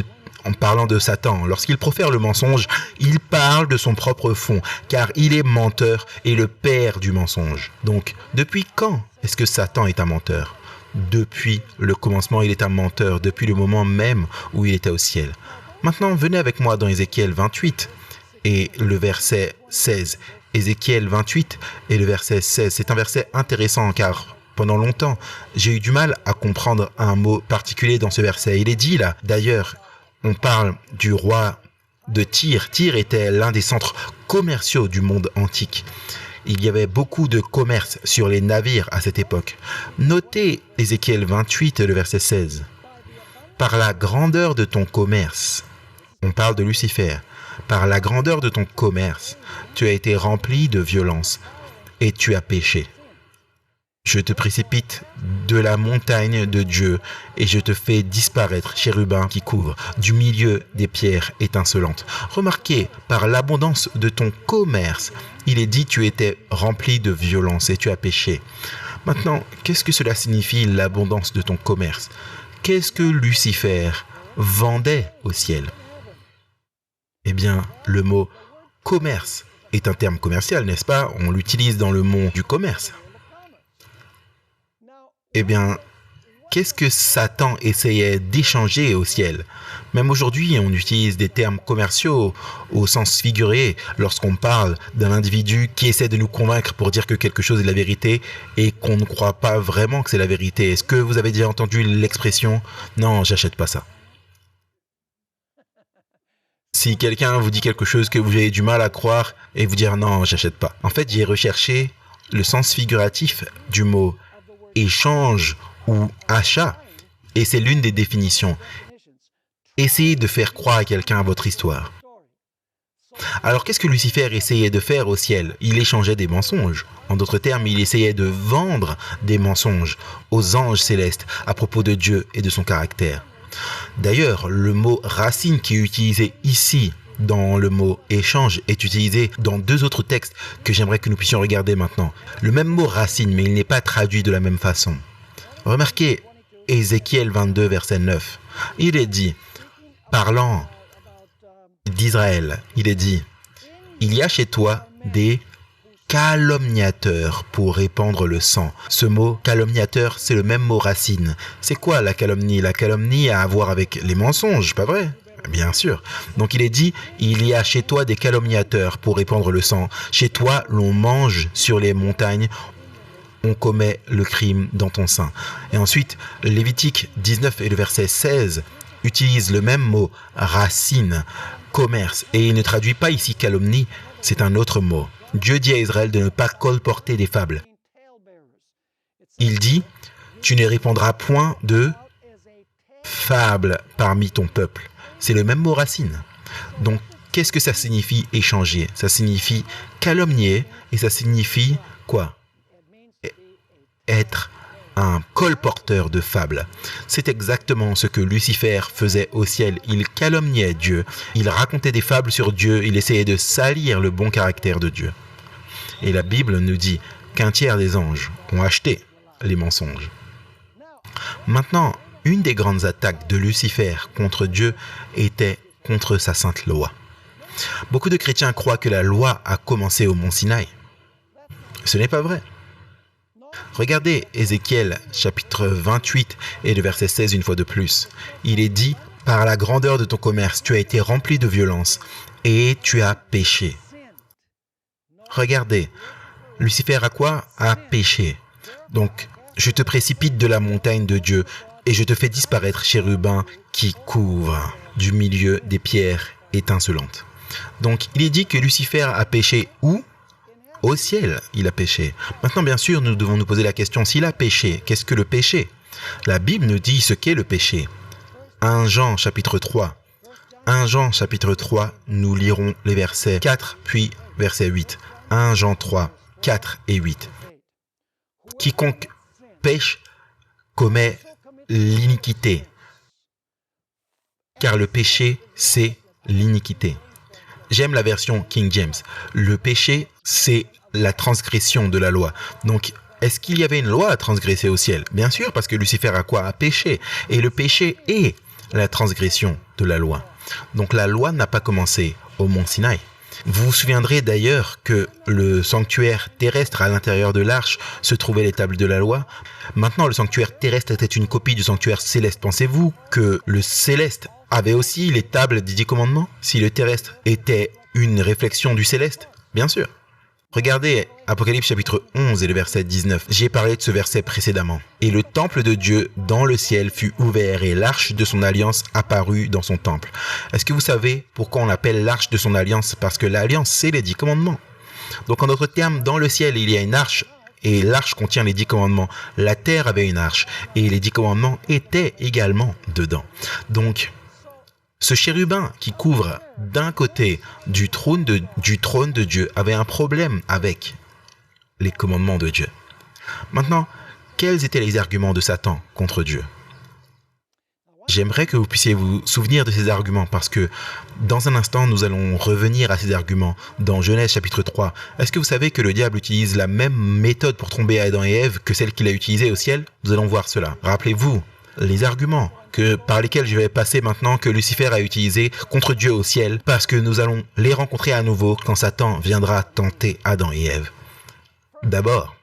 en parlant de Satan, lorsqu'il profère le mensonge, il parle de son propre fond car il est menteur et le père du mensonge. Donc, depuis quand est-ce que Satan est un menteur? Depuis le commencement, il est un menteur, depuis le moment même où il était au ciel. Maintenant, venez avec moi dans Ézéchiel 28. Et le verset 16. Ézéchiel 28 et le verset 16. C'est un verset intéressant car pendant longtemps, j'ai eu du mal à comprendre un mot particulier dans ce verset. Il est dit là, d'ailleurs, on parle du roi de Tyr. Tyr était l'un des centres commerciaux du monde antique. Il y avait beaucoup de commerce sur les navires à cette époque. Notez Ézéchiel 28 et le verset 16. Par la grandeur de ton commerce, on parle de Lucifer. Par la grandeur de ton commerce, tu as été rempli de violence et tu as péché. Je te précipite de la montagne de Dieu et je te fais disparaître, chérubin qui couvre, du milieu des pierres étincelantes. Remarquez, par l'abondance de ton commerce, il est dit tu étais rempli de violence et tu as péché. Maintenant, qu'est-ce que cela signifie l'abondance de ton commerce? Qu'est-ce que Lucifer vendait au ciel? Eh bien, le mot « commerce » est un terme commercial, n'est-ce pas? On l'utilise dans le monde du commerce. Eh bien, qu'est-ce que Satan essayait d'échanger au ciel? Même aujourd'hui, on utilise des termes commerciaux au sens figuré lorsqu'on parle d'un individu qui essaie de nous convaincre pour dire que quelque chose est la vérité et qu'on ne croit pas vraiment que c'est la vérité. Est-ce que vous avez déjà entendu l'expression « non, j'achète pas ça ». Si quelqu'un vous dit quelque chose que vous avez du mal à croire et vous dire non, j'achète pas. En fait, j'ai recherché le sens figuratif du mot échange ou achat et c'est l'une des définitions. Essayez de faire croire à quelqu'un votre histoire. Alors qu'est-ce que Lucifer essayait de faire au ciel? Il échangeait des mensonges. En d'autres termes, il essayait de vendre des mensonges aux anges célestes à propos de Dieu et de son caractère. D'ailleurs, le mot racine qui est utilisé ici dans le mot échange est utilisé dans deux autres textes que j'aimerais que nous puissions regarder maintenant. Le même mot racine, mais il n'est pas traduit de la même façon. Remarquez, Ézéchiel 22, verset 9. Il est dit, parlant d'Israël, il est dit, il y a chez toi des calomniateurs pour répandre le sang. Ce mot calomniateur, c'est le même mot racine. C'est quoi la calomnie? La calomnie a à voir avec les mensonges, pas vrai? Bien sûr. Donc il est dit, il y a chez toi des calomniateurs pour répandre le sang. Chez toi, l'on mange sur les montagnes, on commet le crime dans ton sein. Et ensuite, Lévitique 19 et le verset 16 utilisent le même mot, racine, commerce. Et il ne traduit pas ici calomnie, c'est un autre mot. Dieu dit à Israël de ne pas colporter des fables. Il dit, tu ne répandras point de fables parmi ton peuple. C'est le même mot racine. Donc, qu'est-ce que ça signifie échanger? Ça signifie calomnier et ça signifie quoi? Être un colporteur de fables. C'est exactement ce que Lucifer faisait au ciel. Il calomniait Dieu, il racontait des fables sur Dieu, il essayait de salir le bon caractère de Dieu. Et la Bible nous dit qu'un tiers des anges ont acheté les mensonges. Maintenant, une des grandes attaques de Lucifer contre Dieu était contre sa sainte loi. Beaucoup de chrétiens croient que la loi a commencé au mont Sinaï. Ce n'est pas vrai. Regardez Ézéchiel chapitre 28 et le verset 16 une fois de plus. Il est dit, par la grandeur de ton commerce, tu as été rempli de violence et tu as péché. Regardez, Lucifer a quoi? A péché. Donc, je te précipite de la montagne de Dieu et je te fais disparaître chérubin qui couvre du milieu des pierres étincelantes. Donc, il est dit que Lucifer a péché où? Au ciel, il a péché. Maintenant, bien sûr, nous devons nous poser la question, s'il a péché, qu'est-ce que le péché? La Bible nous dit ce qu'est le péché. 1 Jean chapitre 3. 1 Jean chapitre 3, nous lirons les versets 4 puis verset 8. 1 Jean 3, 4 et 8. Quiconque pêche commet l'iniquité, car le péché, c'est l'iniquité. J'aime la version King James. Le péché, c'est la transgression de la loi. Donc, est-ce qu'il y avait une loi à transgresser au ciel? Bien sûr, parce que Lucifer a quoi? A péché. Et le péché est la transgression de la loi. Donc, la loi n'a pas commencé au mont Sinaï. Vous vous souviendrez d'ailleurs que le sanctuaire terrestre à l'intérieur de l'arche se trouvait les tables de la loi. Maintenant, le sanctuaire terrestre était une copie du sanctuaire céleste. Pensez-vous que le céleste avait aussi les tables des 10 commandements? Si le terrestre était une réflexion du céleste? Bien sûr. Regardez Apocalypse chapitre 11 et le verset 19. J'ai parlé de ce verset précédemment. Et le temple de Dieu dans le ciel fut ouvert et l'arche de son alliance apparut dans son temple. Est-ce que vous savez pourquoi on l'appelle l'arche de son alliance? Parce que l'alliance, c'est les 10 commandements. Donc en d'autres termes, dans le ciel, il y a une arche et l'arche contient les 10 commandements. La terre avait une arche et les 10 commandements étaient également dedans. Donc, ce chérubin qui couvre d'un côté du trône de Dieu avait un problème avec les commandements de Dieu. Maintenant, quels étaient les arguments de Satan contre Dieu? J'aimerais que vous puissiez vous souvenir de ces arguments parce que dans un instant, nous allons revenir à ces arguments dans Genèse chapitre 3. Est-ce que vous savez que le diable utilise la même méthode pour tromper Adam et Ève que celle qu'il a utilisée au ciel? Nous allons voir cela. Rappelez-vous les arguments par lesquels je vais passer maintenant que Lucifer a utilisé contre Dieu au ciel parce que nous allons les rencontrer à nouveau quand Satan viendra tenter Adam et Ève. D'abord,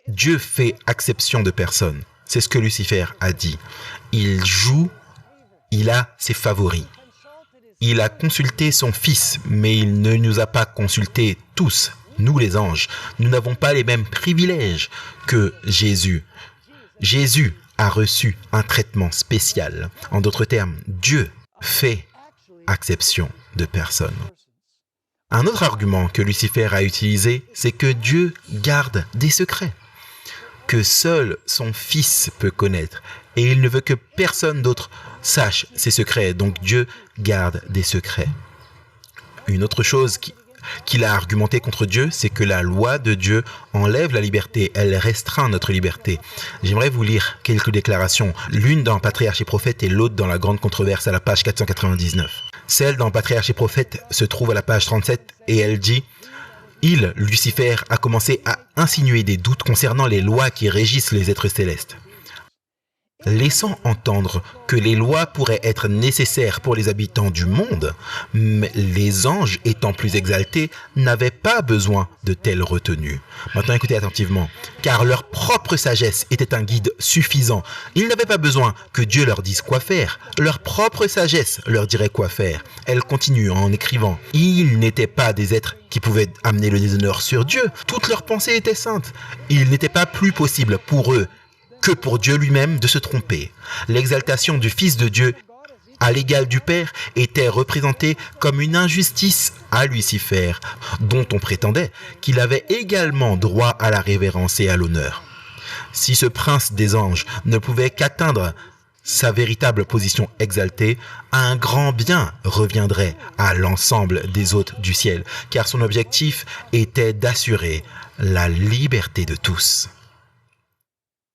Dieu fait acception de personne. C'est ce que Lucifer a dit. Il joue, il a ses favoris. Il a consulté son fils, mais il ne nous a pas consultés tous, nous les anges. Nous n'avons pas les mêmes privilèges que Jésus. Jésus a reçu un traitement spécial. En d'autres termes, Dieu fait acception de personne. Un autre argument que Lucifer a utilisé, c'est que Dieu garde des secrets que seul son Fils peut connaître. Et il ne veut que personne d'autre sache ces secrets. Donc Dieu garde des secrets. Une autre chose qu'il a argumenté contre Dieu, c'est que la loi de Dieu enlève la liberté, elle restreint notre liberté. J'aimerais vous lire quelques déclarations, l'une dans Patriarches et Prophètes et l'autre dans la grande controverse à la page 499. Celle dans Patriarches et Prophètes se trouve à la page 37 et elle dit « Lucifer, a commencé à insinuer des doutes concernant les lois qui régissent les êtres célestes. laissant entendre que les lois pourraient être nécessaires pour les habitants du monde, mais les anges, étant plus exaltés, n'avaient pas besoin de telles retenues. Maintenant, écoutez attentivement, car leur propre sagesse était un guide suffisant. Ils n'avaient pas besoin que Dieu leur dise quoi faire. Leur propre sagesse leur dirait quoi faire. Elle continue en écrivant. Ils n'étaient pas des êtres qui pouvaient amener le déshonneur sur Dieu. Toutes leurs pensées étaient saintes. Il n'était pas plus possible pour eux que pour Dieu lui-même de se tromper. L'exaltation du Fils de Dieu à l'égal du Père était représentée comme une injustice à Lucifer, dont on prétendait qu'il avait également droit à la révérence et à l'honneur. Si ce prince des anges ne pouvait qu'atteindre sa véritable position exaltée, un grand bien reviendrait à l'ensemble des hôtes du ciel, car son objectif était d'assurer la liberté de tous.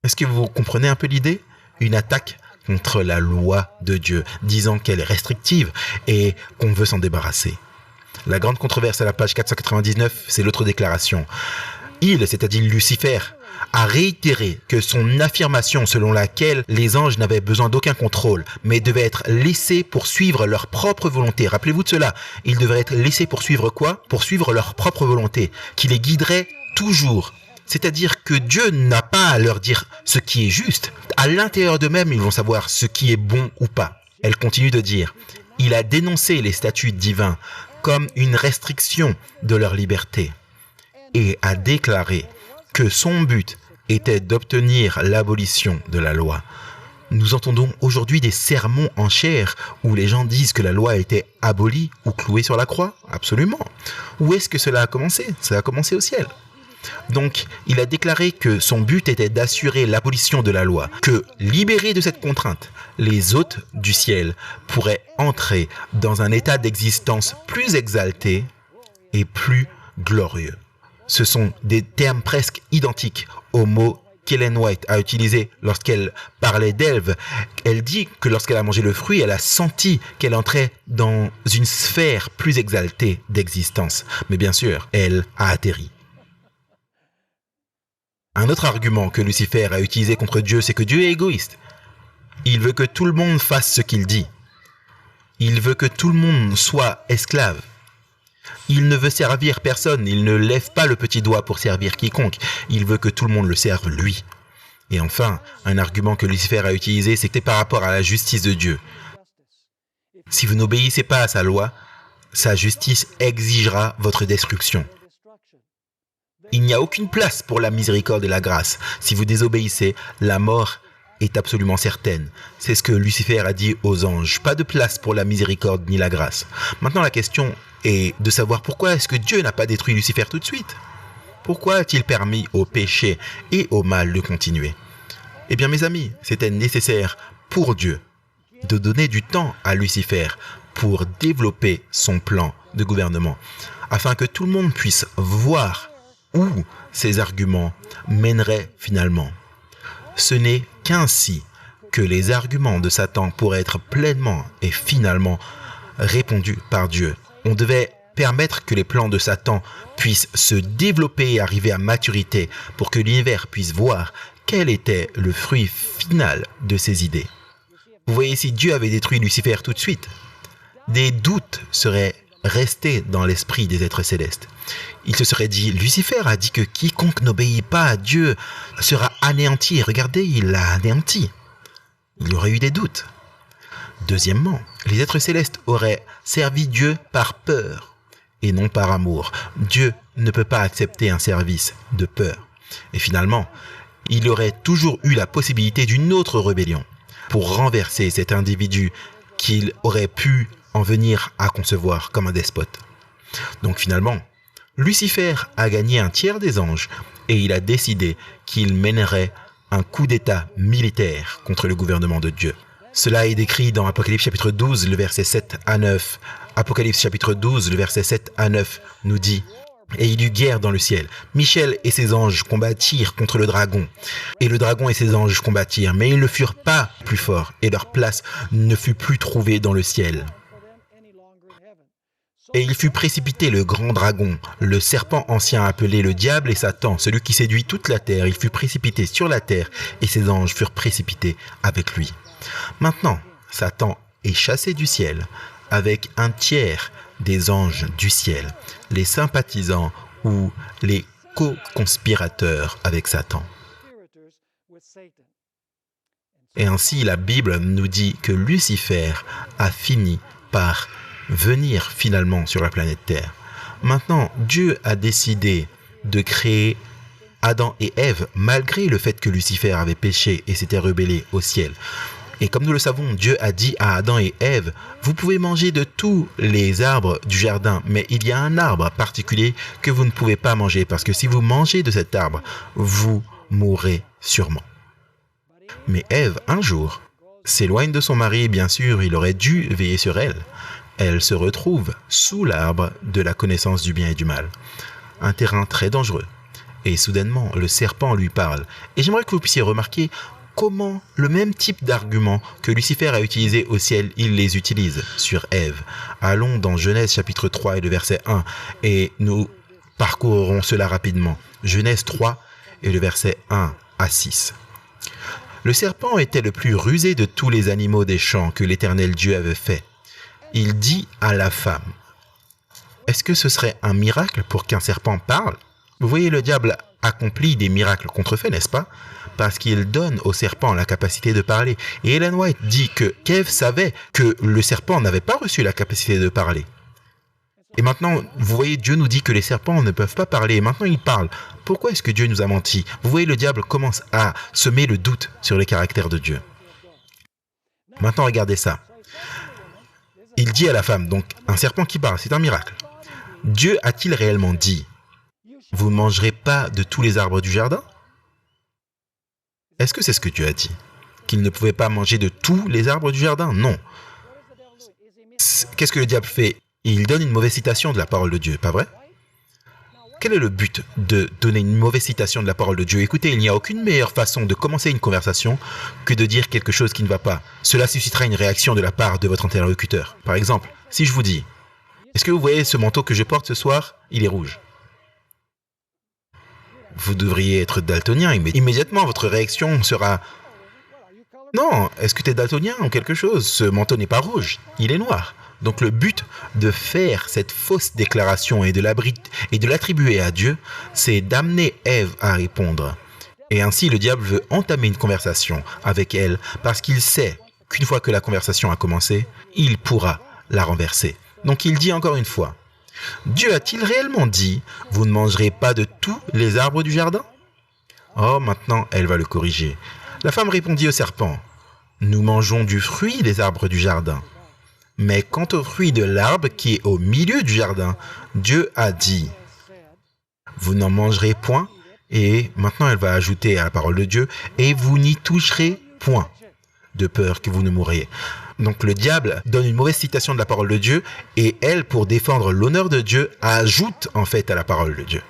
Est-ce que vous comprenez un peu l'idée? Une attaque contre la loi de Dieu, disant qu'elle est restrictive et qu'on veut s'en débarrasser. La grande controverse à la page 499, c'est l'autre déclaration. Il, c'est-à-dire Lucifer, a réitéré que son affirmation selon laquelle les anges n'avaient besoin d'aucun contrôle, mais devaient être laissés poursuivre leur propre volonté. Rappelez-vous de cela. Ils devraient être laissés poursuivre quoi? Poursuivre leur propre volonté, qui les guiderait toujours. C'est-à-dire que Dieu n'a pas à leur dire ce qui est juste. À l'intérieur d'eux-mêmes, ils vont savoir ce qui est bon ou pas. Elle continue de dire, il a dénoncé les statuts divins comme une restriction de leur liberté et a déclaré que son but était d'obtenir l'abolition de la loi. Nous entendons aujourd'hui des sermons en chair où les gens disent que la loi a été abolie ou clouée sur la croix. Absolument. Où est-ce que cela a commencé? Cela a commencé au ciel. Donc, il a déclaré que son but était d'assurer l'abolition de la loi, que, libérés de cette contrainte, les hôtes du ciel pourraient entrer dans un état d'existence plus exalté et plus glorieux. Ce sont des termes presque identiques aux mots qu'Ellen White a utilisés lorsqu'elle parlait d'Ève. Elle dit que lorsqu'elle a mangé le fruit, elle a senti qu'elle entrait dans une sphère plus exaltée d'existence. Mais bien sûr, elle a atterri. Un autre argument que Lucifer a utilisé contre Dieu, c'est que Dieu est égoïste. Il veut que tout le monde fasse ce qu'il dit. Il veut que tout le monde soit esclave. Il ne veut servir personne, il ne lève pas le petit doigt pour servir quiconque. Il veut que tout le monde le serve lui. Et enfin, un argument que Lucifer a utilisé, c'était par rapport à la justice de Dieu. Si vous n'obéissez pas à sa loi, sa justice exigera votre destruction. Il n'y a aucune place pour la miséricorde et la grâce. Si vous désobéissez, la mort est absolument certaine. C'est ce que Lucifer a dit aux anges. Pas de place pour la miséricorde ni la grâce. Maintenant, la question est de savoir pourquoi est-ce que Dieu n'a pas détruit Lucifer tout de suite? Pourquoi a-t-il permis au péché et au mal de continuer? Eh bien, mes amis, c'était nécessaire pour Dieu de donner du temps à Lucifer pour développer son plan de gouvernement, afin que tout le monde puisse voir où ces arguments mèneraient finalement. Ce n'est qu'ainsi que les arguments de Satan pourraient être pleinement et finalement répondus par Dieu. On devait permettre que les plans de Satan puissent se développer et arriver à maturité pour que l'univers puisse voir quel était le fruit final de ses idées. Vous voyez, si Dieu avait détruit Lucifer tout de suite, des doutes seraient restés dans l'esprit des êtres célestes. Il se serait dit, Lucifer a dit que quiconque n'obéit pas à Dieu sera anéanti. Regardez, il l'a anéanti. Il y aurait eu des doutes. Deuxièmement, les êtres célestes auraient servi Dieu par peur et non par amour. Dieu ne peut pas accepter un service de peur. Et finalement, il aurait toujours eu la possibilité d'une autre rébellion pour renverser cet individu qu'il aurait pu en venir à concevoir comme un despote. Donc finalement, Lucifer a gagné un tiers des anges et il a décidé qu'il mènerait un coup d'État militaire contre le gouvernement de Dieu. Cela est décrit dans Apocalypse chapitre 12, le verset 7 à 9. Apocalypse chapitre 12, le verset 7 à 9 nous dit « Et il y eut guerre dans le ciel. Michel et ses anges combattirent contre le dragon. Et le dragon et ses anges combattirent, mais ils ne furent pas plus forts, et leur place ne fut plus trouvée dans le ciel. Et il fut précipité le grand dragon, le serpent ancien appelé le diable et Satan, celui qui séduit toute la terre. Il fut précipité sur la terre et ses anges furent précipités avec lui. Maintenant, Satan est chassé du ciel avec un tiers des anges du ciel, les sympathisants ou les co-conspirateurs avec Satan. Et ainsi, la Bible nous dit que Lucifer a fini par venir finalement sur la planète Terre. Maintenant, Dieu a décidé de créer Adam et Ève malgré le fait que Lucifer avait péché et s'était rebellé au ciel. Et comme nous le savons, Dieu a dit à Adam et Ève, vous pouvez manger de tous les arbres du jardin, mais il y a un arbre particulier que vous ne pouvez pas manger parce que si vous mangez de cet arbre, vous mourrez sûrement. Mais Ève, un jour, s'éloigne de son mari et bien sûr, il aurait dû veiller sur elle. Elle se retrouve sous l'arbre de la connaissance du bien et du mal. Un terrain très dangereux. Et soudainement, le serpent lui parle. Et j'aimerais que vous puissiez remarquer comment le même type d'argument que Lucifer a utilisé au ciel, il les utilise sur Ève. Allons dans Genèse chapitre 3 et le verset 1 et nous parcourrons cela rapidement. Genèse 3 et le verset 1 à 6. Le serpent était le plus rusé de tous les animaux des champs que l'Éternel Dieu avait fait. Il dit à la femme, « Est-ce que ce serait un miracle pour qu'un serpent parle ?» Vous voyez, le diable accomplit des miracles contrefaits, n'est-ce pas? Parce qu'il donne au serpent la capacité de parler. Et Ellen White dit qu'Ève savait que le serpent n'avait pas reçu la capacité de parler. Et maintenant, vous voyez, Dieu nous dit que les serpents ne peuvent pas parler. Et maintenant, ils parlent. Pourquoi est-ce que Dieu nous a menti? Vous voyez, le diable commence à semer le doute sur les caractères de Dieu. Maintenant, regardez ça. Il dit à la femme, donc un serpent qui parle, c'est un miracle. Dieu a-t-il réellement dit, vous ne mangerez pas de tous les arbres du jardin? Est-ce que c'est ce que Dieu a dit? Qu'il ne pouvait pas manger de tous les arbres du jardin? Non. Qu'est-ce que le diable fait? Il donne une mauvaise citation de la parole de Dieu, pas vrai? Quel est le but de donner une mauvaise citation de la parole de Dieu? Écoutez, il n'y a aucune meilleure façon de commencer une conversation que de dire quelque chose qui ne va pas. Cela suscitera une réaction de la part de votre interlocuteur. Par exemple, si je vous dis, est-ce que vous voyez ce manteau que je porte ce soir? Il est rouge. Vous devriez être daltonien. Immédiatement, votre réaction sera, non, est-ce que tu es daltonien ou quelque chose? Ce manteau n'est pas rouge, il est noir. Donc le but de faire cette fausse déclaration et de l'attribuer à Dieu, c'est d'amener Ève à répondre. Et ainsi, le diable veut entamer une conversation avec elle parce qu'il sait qu'une fois que la conversation a commencé, il pourra la renverser. Donc il dit encore une fois, Dieu a-t-il réellement dit, vous ne mangerez pas de tous les arbres du jardin? Oh, maintenant, elle va le corriger. La femme répondit au serpent, nous mangeons du fruit des arbres du jardin. Mais quant au fruit de l'arbre qui est au milieu du jardin, Dieu a dit, vous n'en mangerez point. Et maintenant, elle va ajouter à la parole de Dieu, et vous n'y toucherez point, de peur que vous ne mouriez. Donc le diable donne une mauvaise citation de la parole de Dieu, et elle, pour défendre l'honneur de Dieu, ajoute en fait à la parole de Dieu.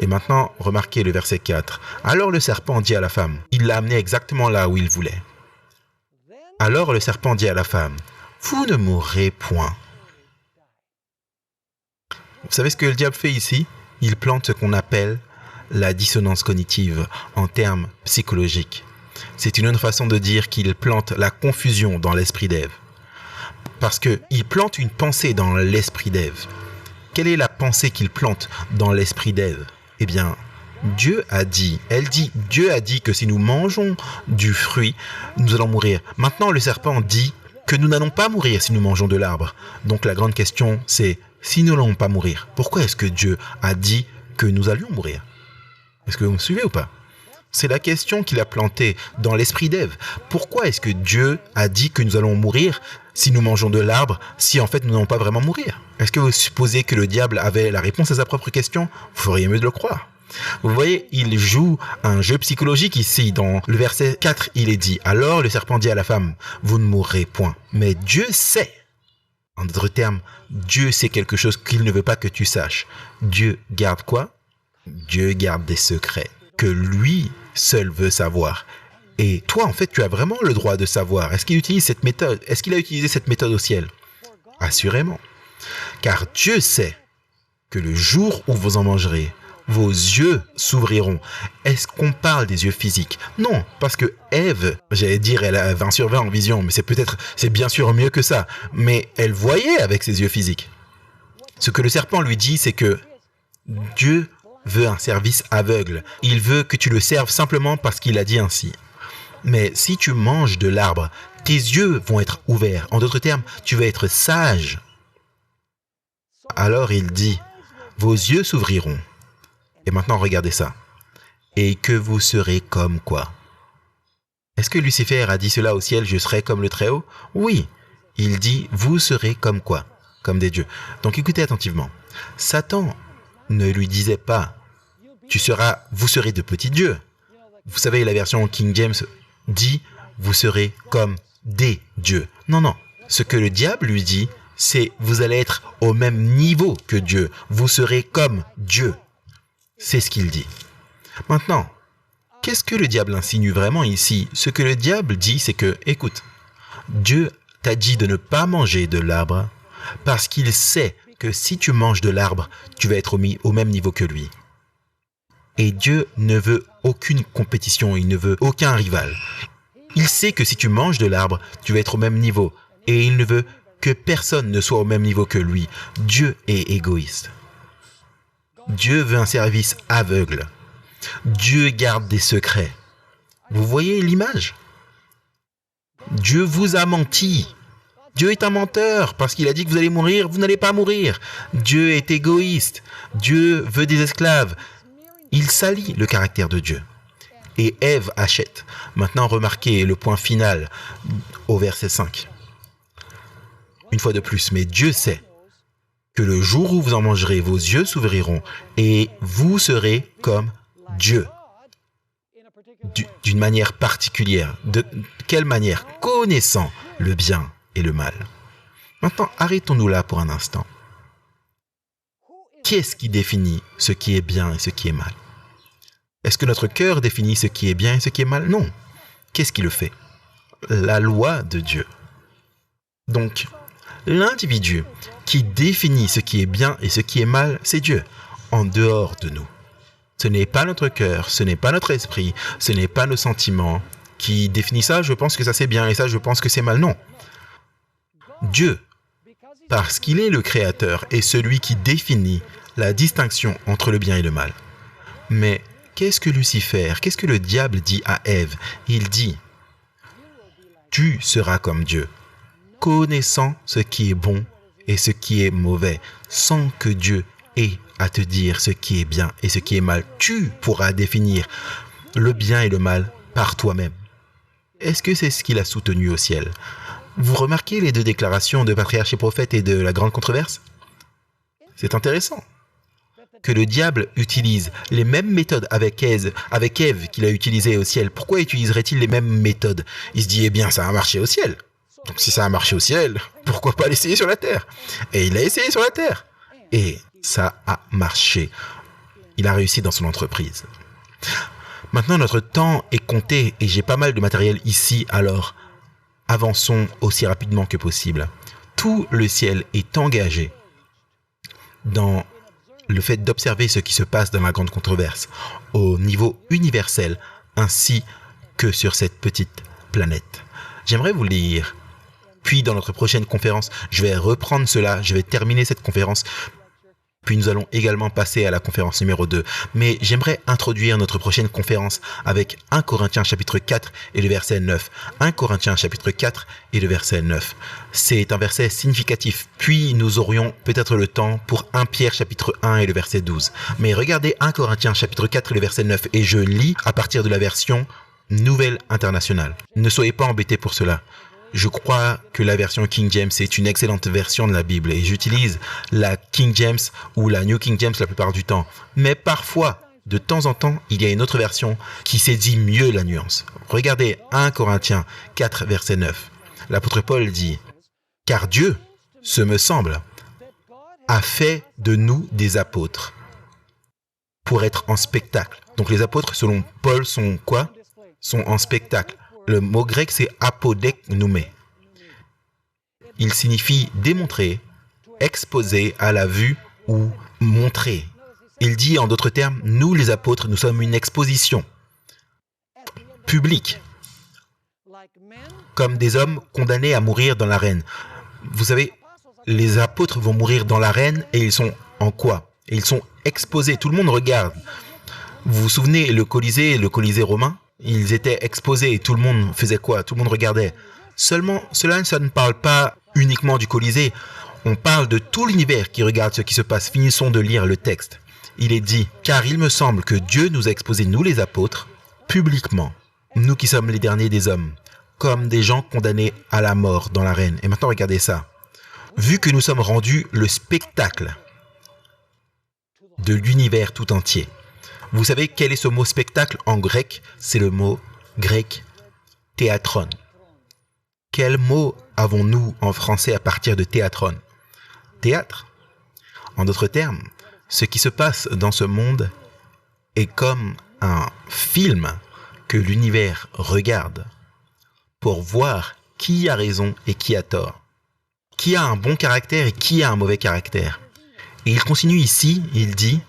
Et maintenant, remarquez le verset 4. Alors le serpent dit à la femme, il l'a amené exactement là où il voulait. Alors le serpent dit à la femme, vous ne mourrez point. Vous savez ce que le diable fait ici? Il plante ce qu'on appelle la dissonance cognitive en termes psychologiques. C'est une autre façon de dire qu'il plante la confusion dans l'esprit d'Ève. Parce qu'il plante une pensée dans l'esprit d'Ève. Quelle est la pensée qu'il plante dans l'esprit d'Ève? Eh bien, Dieu a dit que si nous mangeons du fruit, nous allons mourir. Maintenant, le serpent dit que nous n'allons pas mourir si nous mangeons de l'arbre. Donc la grande question, c'est, si nous n'allons pas mourir, pourquoi est-ce que Dieu a dit que nous allions mourir? Est-ce que vous me suivez ou pas? C'est la question qu'il a plantée dans l'esprit d'Ève. Pourquoi est-ce que Dieu a dit que nous allons mourir si nous mangeons de l'arbre, si en fait nous n'allons pas vraiment mourir? Est-ce que vous supposez que le diable avait la réponse à sa propre question? Vous feriez mieux de le croire. Vous voyez, il joue un jeu psychologique ici. Dans le verset 4, il est dit, alors le serpent dit à la femme, vous ne mourrez point. Mais Dieu sait. En d'autres termes, Dieu sait quelque chose qu'il ne veut pas que tu saches. Dieu garde quoi? Dieu garde des secrets que lui seul veut savoir. Et toi, en fait, tu as vraiment le droit de savoir. Est-ce qu'il utilise cette méthode? Est-ce qu'il a utilisé cette méthode au ciel? Assurément. Car Dieu sait que le jour où vous en mangerez, vos yeux s'ouvriront. Est-ce qu'on parle des yeux physiques? Non, parce que Ève, j'allais dire, elle a 20 sur 20 en vision, mais c'est bien sûr mieux que ça. Mais elle voyait avec ses yeux physiques. Ce que le serpent lui dit, c'est que Dieu veut un service aveugle. Il veut que tu le serves simplement parce qu'il a dit ainsi. Mais si tu manges de l'arbre, tes yeux vont être ouverts. En d'autres termes, tu vas être sage. Alors il dit, vos yeux s'ouvriront. Et maintenant, regardez ça. Et que vous serez comme quoi? Est-ce que Lucifer a dit cela au ciel, je serai comme le Très-Haut? Oui. Il dit, vous serez comme quoi? Comme des dieux. Donc écoutez attentivement. Satan ne lui disait pas, vous serez de petits dieux. Vous savez, la version King James dit, vous serez comme des dieux. Non, non. Ce que le diable lui dit, c'est, vous allez être au même niveau que Dieu. Vous serez comme Dieu. C'est ce qu'il dit. Maintenant, qu'est-ce que le diable insinue vraiment ici? Ce que le diable dit, c'est que, écoute, Dieu t'a dit de ne pas manger de l'arbre parce qu'il sait que si tu manges de l'arbre, tu vas être au même niveau que lui. Et Dieu ne veut aucune compétition, il ne veut aucun rival. Il sait que si tu manges de l'arbre, tu vas être au même niveau. Et il ne veut que personne ne soit au même niveau que lui. Dieu est égoïste. Dieu veut un service aveugle. Dieu garde des secrets. Vous voyez l'image? Dieu vous a menti. Dieu est un menteur parce qu'il a dit que vous allez mourir, vous n'allez pas mourir. Dieu est égoïste. Dieu veut des esclaves. Il salit le caractère de Dieu. Et Ève achète. Maintenant, remarquez le point final au verset 5. Une fois de plus, mais Dieu sait que le jour où vous en mangerez, vos yeux s'ouvriront et vous serez comme Dieu. D'une manière particulière. De quelle manière? Connaissant le bien et le mal. Maintenant, arrêtons-nous là pour un instant. Qu'est-ce qui définit ce qui est bien et ce qui est mal? Est-ce que notre cœur définit ce qui est bien et ce qui est mal? Non. Qu'est-ce qui le fait? La loi de Dieu. Donc, l'individu qui définit ce qui est bien et ce qui est mal, c'est Dieu, en dehors de nous. Ce n'est pas notre cœur, ce n'est pas notre esprit, ce n'est pas nos sentiments qui définit ça, je pense que ça c'est bien et ça je pense que c'est mal. Non. Dieu, parce qu'il est le créateur et celui qui définit la distinction entre le bien et le mal. Mais qu'est-ce que Lucifer, qu'est-ce que le diable dit à Ève? Il dit, tu seras comme Dieu, connaissant ce qui est bon et ce qui est mauvais, sans que Dieu ait à te dire ce qui est bien et ce qui est mal. Tu pourras définir le bien et le mal par toi-même. Est-ce que c'est ce qu'il a soutenu au ciel? Vous remarquez les deux déclarations de patriarche et prophète et de la grande controverse? C'est intéressant que le diable utilise les mêmes méthodes avec Ève qu'il a utilisées au ciel. Pourquoi utiliserait-il les mêmes méthodes? Il se dit, eh bien, ça a marché au ciel. Donc si ça a marché au ciel, pourquoi pas l'essayer sur la terre? Et il a essayé sur la terre. Et ça a marché. Il a réussi dans son entreprise. Maintenant, notre temps est compté et j'ai pas mal de matériel ici, alors avançons aussi rapidement que possible. Tout le ciel est engagé dans le fait d'observer ce qui se passe dans la grande controverse au niveau universel ainsi que sur cette petite planète. J'aimerais vous lire. Puis dans notre prochaine conférence, je vais reprendre cela, je vais terminer cette conférence. Puis nous allons également passer à la conférence numéro 2. Mais j'aimerais introduire notre prochaine conférence avec 1 Corinthiens chapitre 4 et le verset 9. 1 Corinthiens chapitre 4 et le verset 9. C'est un verset significatif. Puis nous aurions peut-être le temps pour 1 Pierre chapitre 1 et le verset 12. Mais regardez 1 Corinthiens chapitre 4 et le verset 9. Et je lis à partir de la version Nouvelle Internationale. Ne soyez pas embêtés pour cela. Je crois que la version King James est une excellente version de la Bible et j'utilise la King James ou la New King James la plupart du temps. Mais parfois, de temps en temps, il y a une autre version qui saisit mieux la nuance. Regardez 1 Corinthiens 4, verset 9. L'apôtre Paul dit « Car Dieu, ce me semble, a fait de nous des apôtres pour être en spectacle. » Donc les apôtres, selon Paul, sont quoi? Sont en spectacle. Le mot grec, c'est apodeknoumé. Il signifie démontrer, exposé à la vue ou montré. Il dit en d'autres termes, nous les apôtres, nous sommes une exposition publique, comme des hommes condamnés à mourir dans l'arène. Vous savez, les apôtres vont mourir dans l'arène et ils sont en quoi? Ils sont exposés, tout le monde regarde. Vous vous souvenez, le Colisée romain, ils étaient exposés et tout le monde faisait quoi? Tout le monde regardait. Seulement, cela ne parle pas uniquement du Colisée, on parle de tout l'univers qui regarde ce qui se passe. Finissons de lire le texte. Il est dit, car il me semble que Dieu nous a exposés, nous les apôtres, publiquement, nous qui sommes les derniers des hommes, comme des gens condamnés à la mort dans l'arène. Et maintenant, regardez ça. Vu que nous sommes rendus le spectacle de l'univers tout entier. Vous savez quel est ce mot spectacle en grec? C'est le mot grec théatron. Quel mot avons-nous en français à partir de théatron? Théâtre. En d'autres termes, ce qui se passe dans ce monde est comme un film que l'univers regarde pour voir qui a raison et qui a tort, qui a un bon caractère et qui a un mauvais caractère. Et il continue ici, il dit,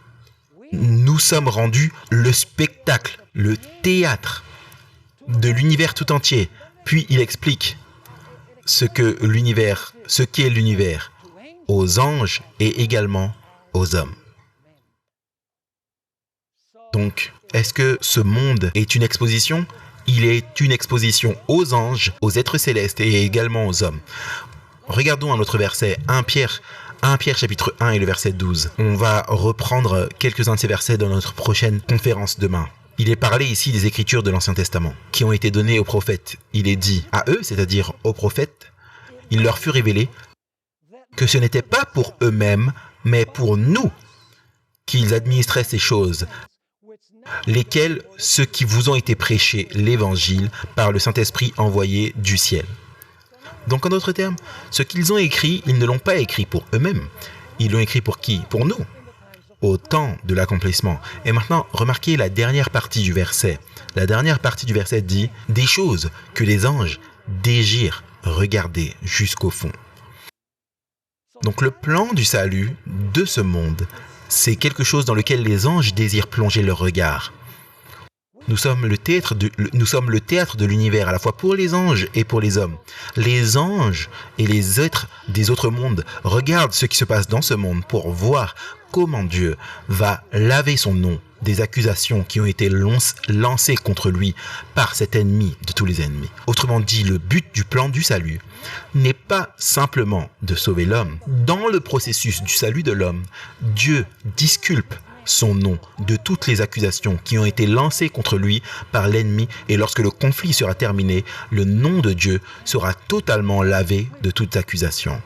nous sommes rendus le spectacle, le théâtre de l'univers tout entier. Puis il explique ce qu'est l'univers aux anges et également aux hommes. Donc, est-ce que ce monde est une exposition? Il est une exposition aux anges, aux êtres célestes et également aux hommes. Regardons un autre verset, 1 Pierre chapitre 1 et le verset 12. On va reprendre quelques-uns de ces versets dans notre prochaine conférence demain. Il est parlé ici des écritures de l'Ancien Testament qui ont été données aux prophètes. Il est dit à eux, c'est-à-dire aux prophètes, il leur fut révélé que ce n'était pas pour eux-mêmes, mais pour nous qu'ils administraient ces choses, lesquelles ceux qui vous ont été prêchés l'Évangile par le Saint-Esprit envoyé du ciel. Donc en d'autres termes, ce qu'ils ont écrit, ils ne l'ont pas écrit pour eux-mêmes. Ils l'ont écrit pour qui? Pour nous, au temps de l'accomplissement. Et maintenant, remarquez la dernière partie du verset. La dernière partie du verset dit « Des choses que les anges désirent regarder jusqu'au fond ». Donc le plan du salut de ce monde, c'est quelque chose dans lequel les anges désirent plonger leur regard. Nous sommes le théâtre de l'univers, à la fois pour les anges et pour les hommes. Les anges et les êtres des autres mondes regardent ce qui se passe dans ce monde pour voir comment Dieu va laver son nom des accusations qui ont été lancées contre lui par cet ennemi de tous les ennemis. Autrement dit, le but du plan du salut n'est pas simplement de sauver l'homme. Dans le processus du salut de l'homme, Dieu disculpe son nom de toutes les accusations qui ont été lancées contre lui par l'ennemi, et lorsque le conflit sera terminé, le nom de Dieu sera totalement lavé de toute accusation.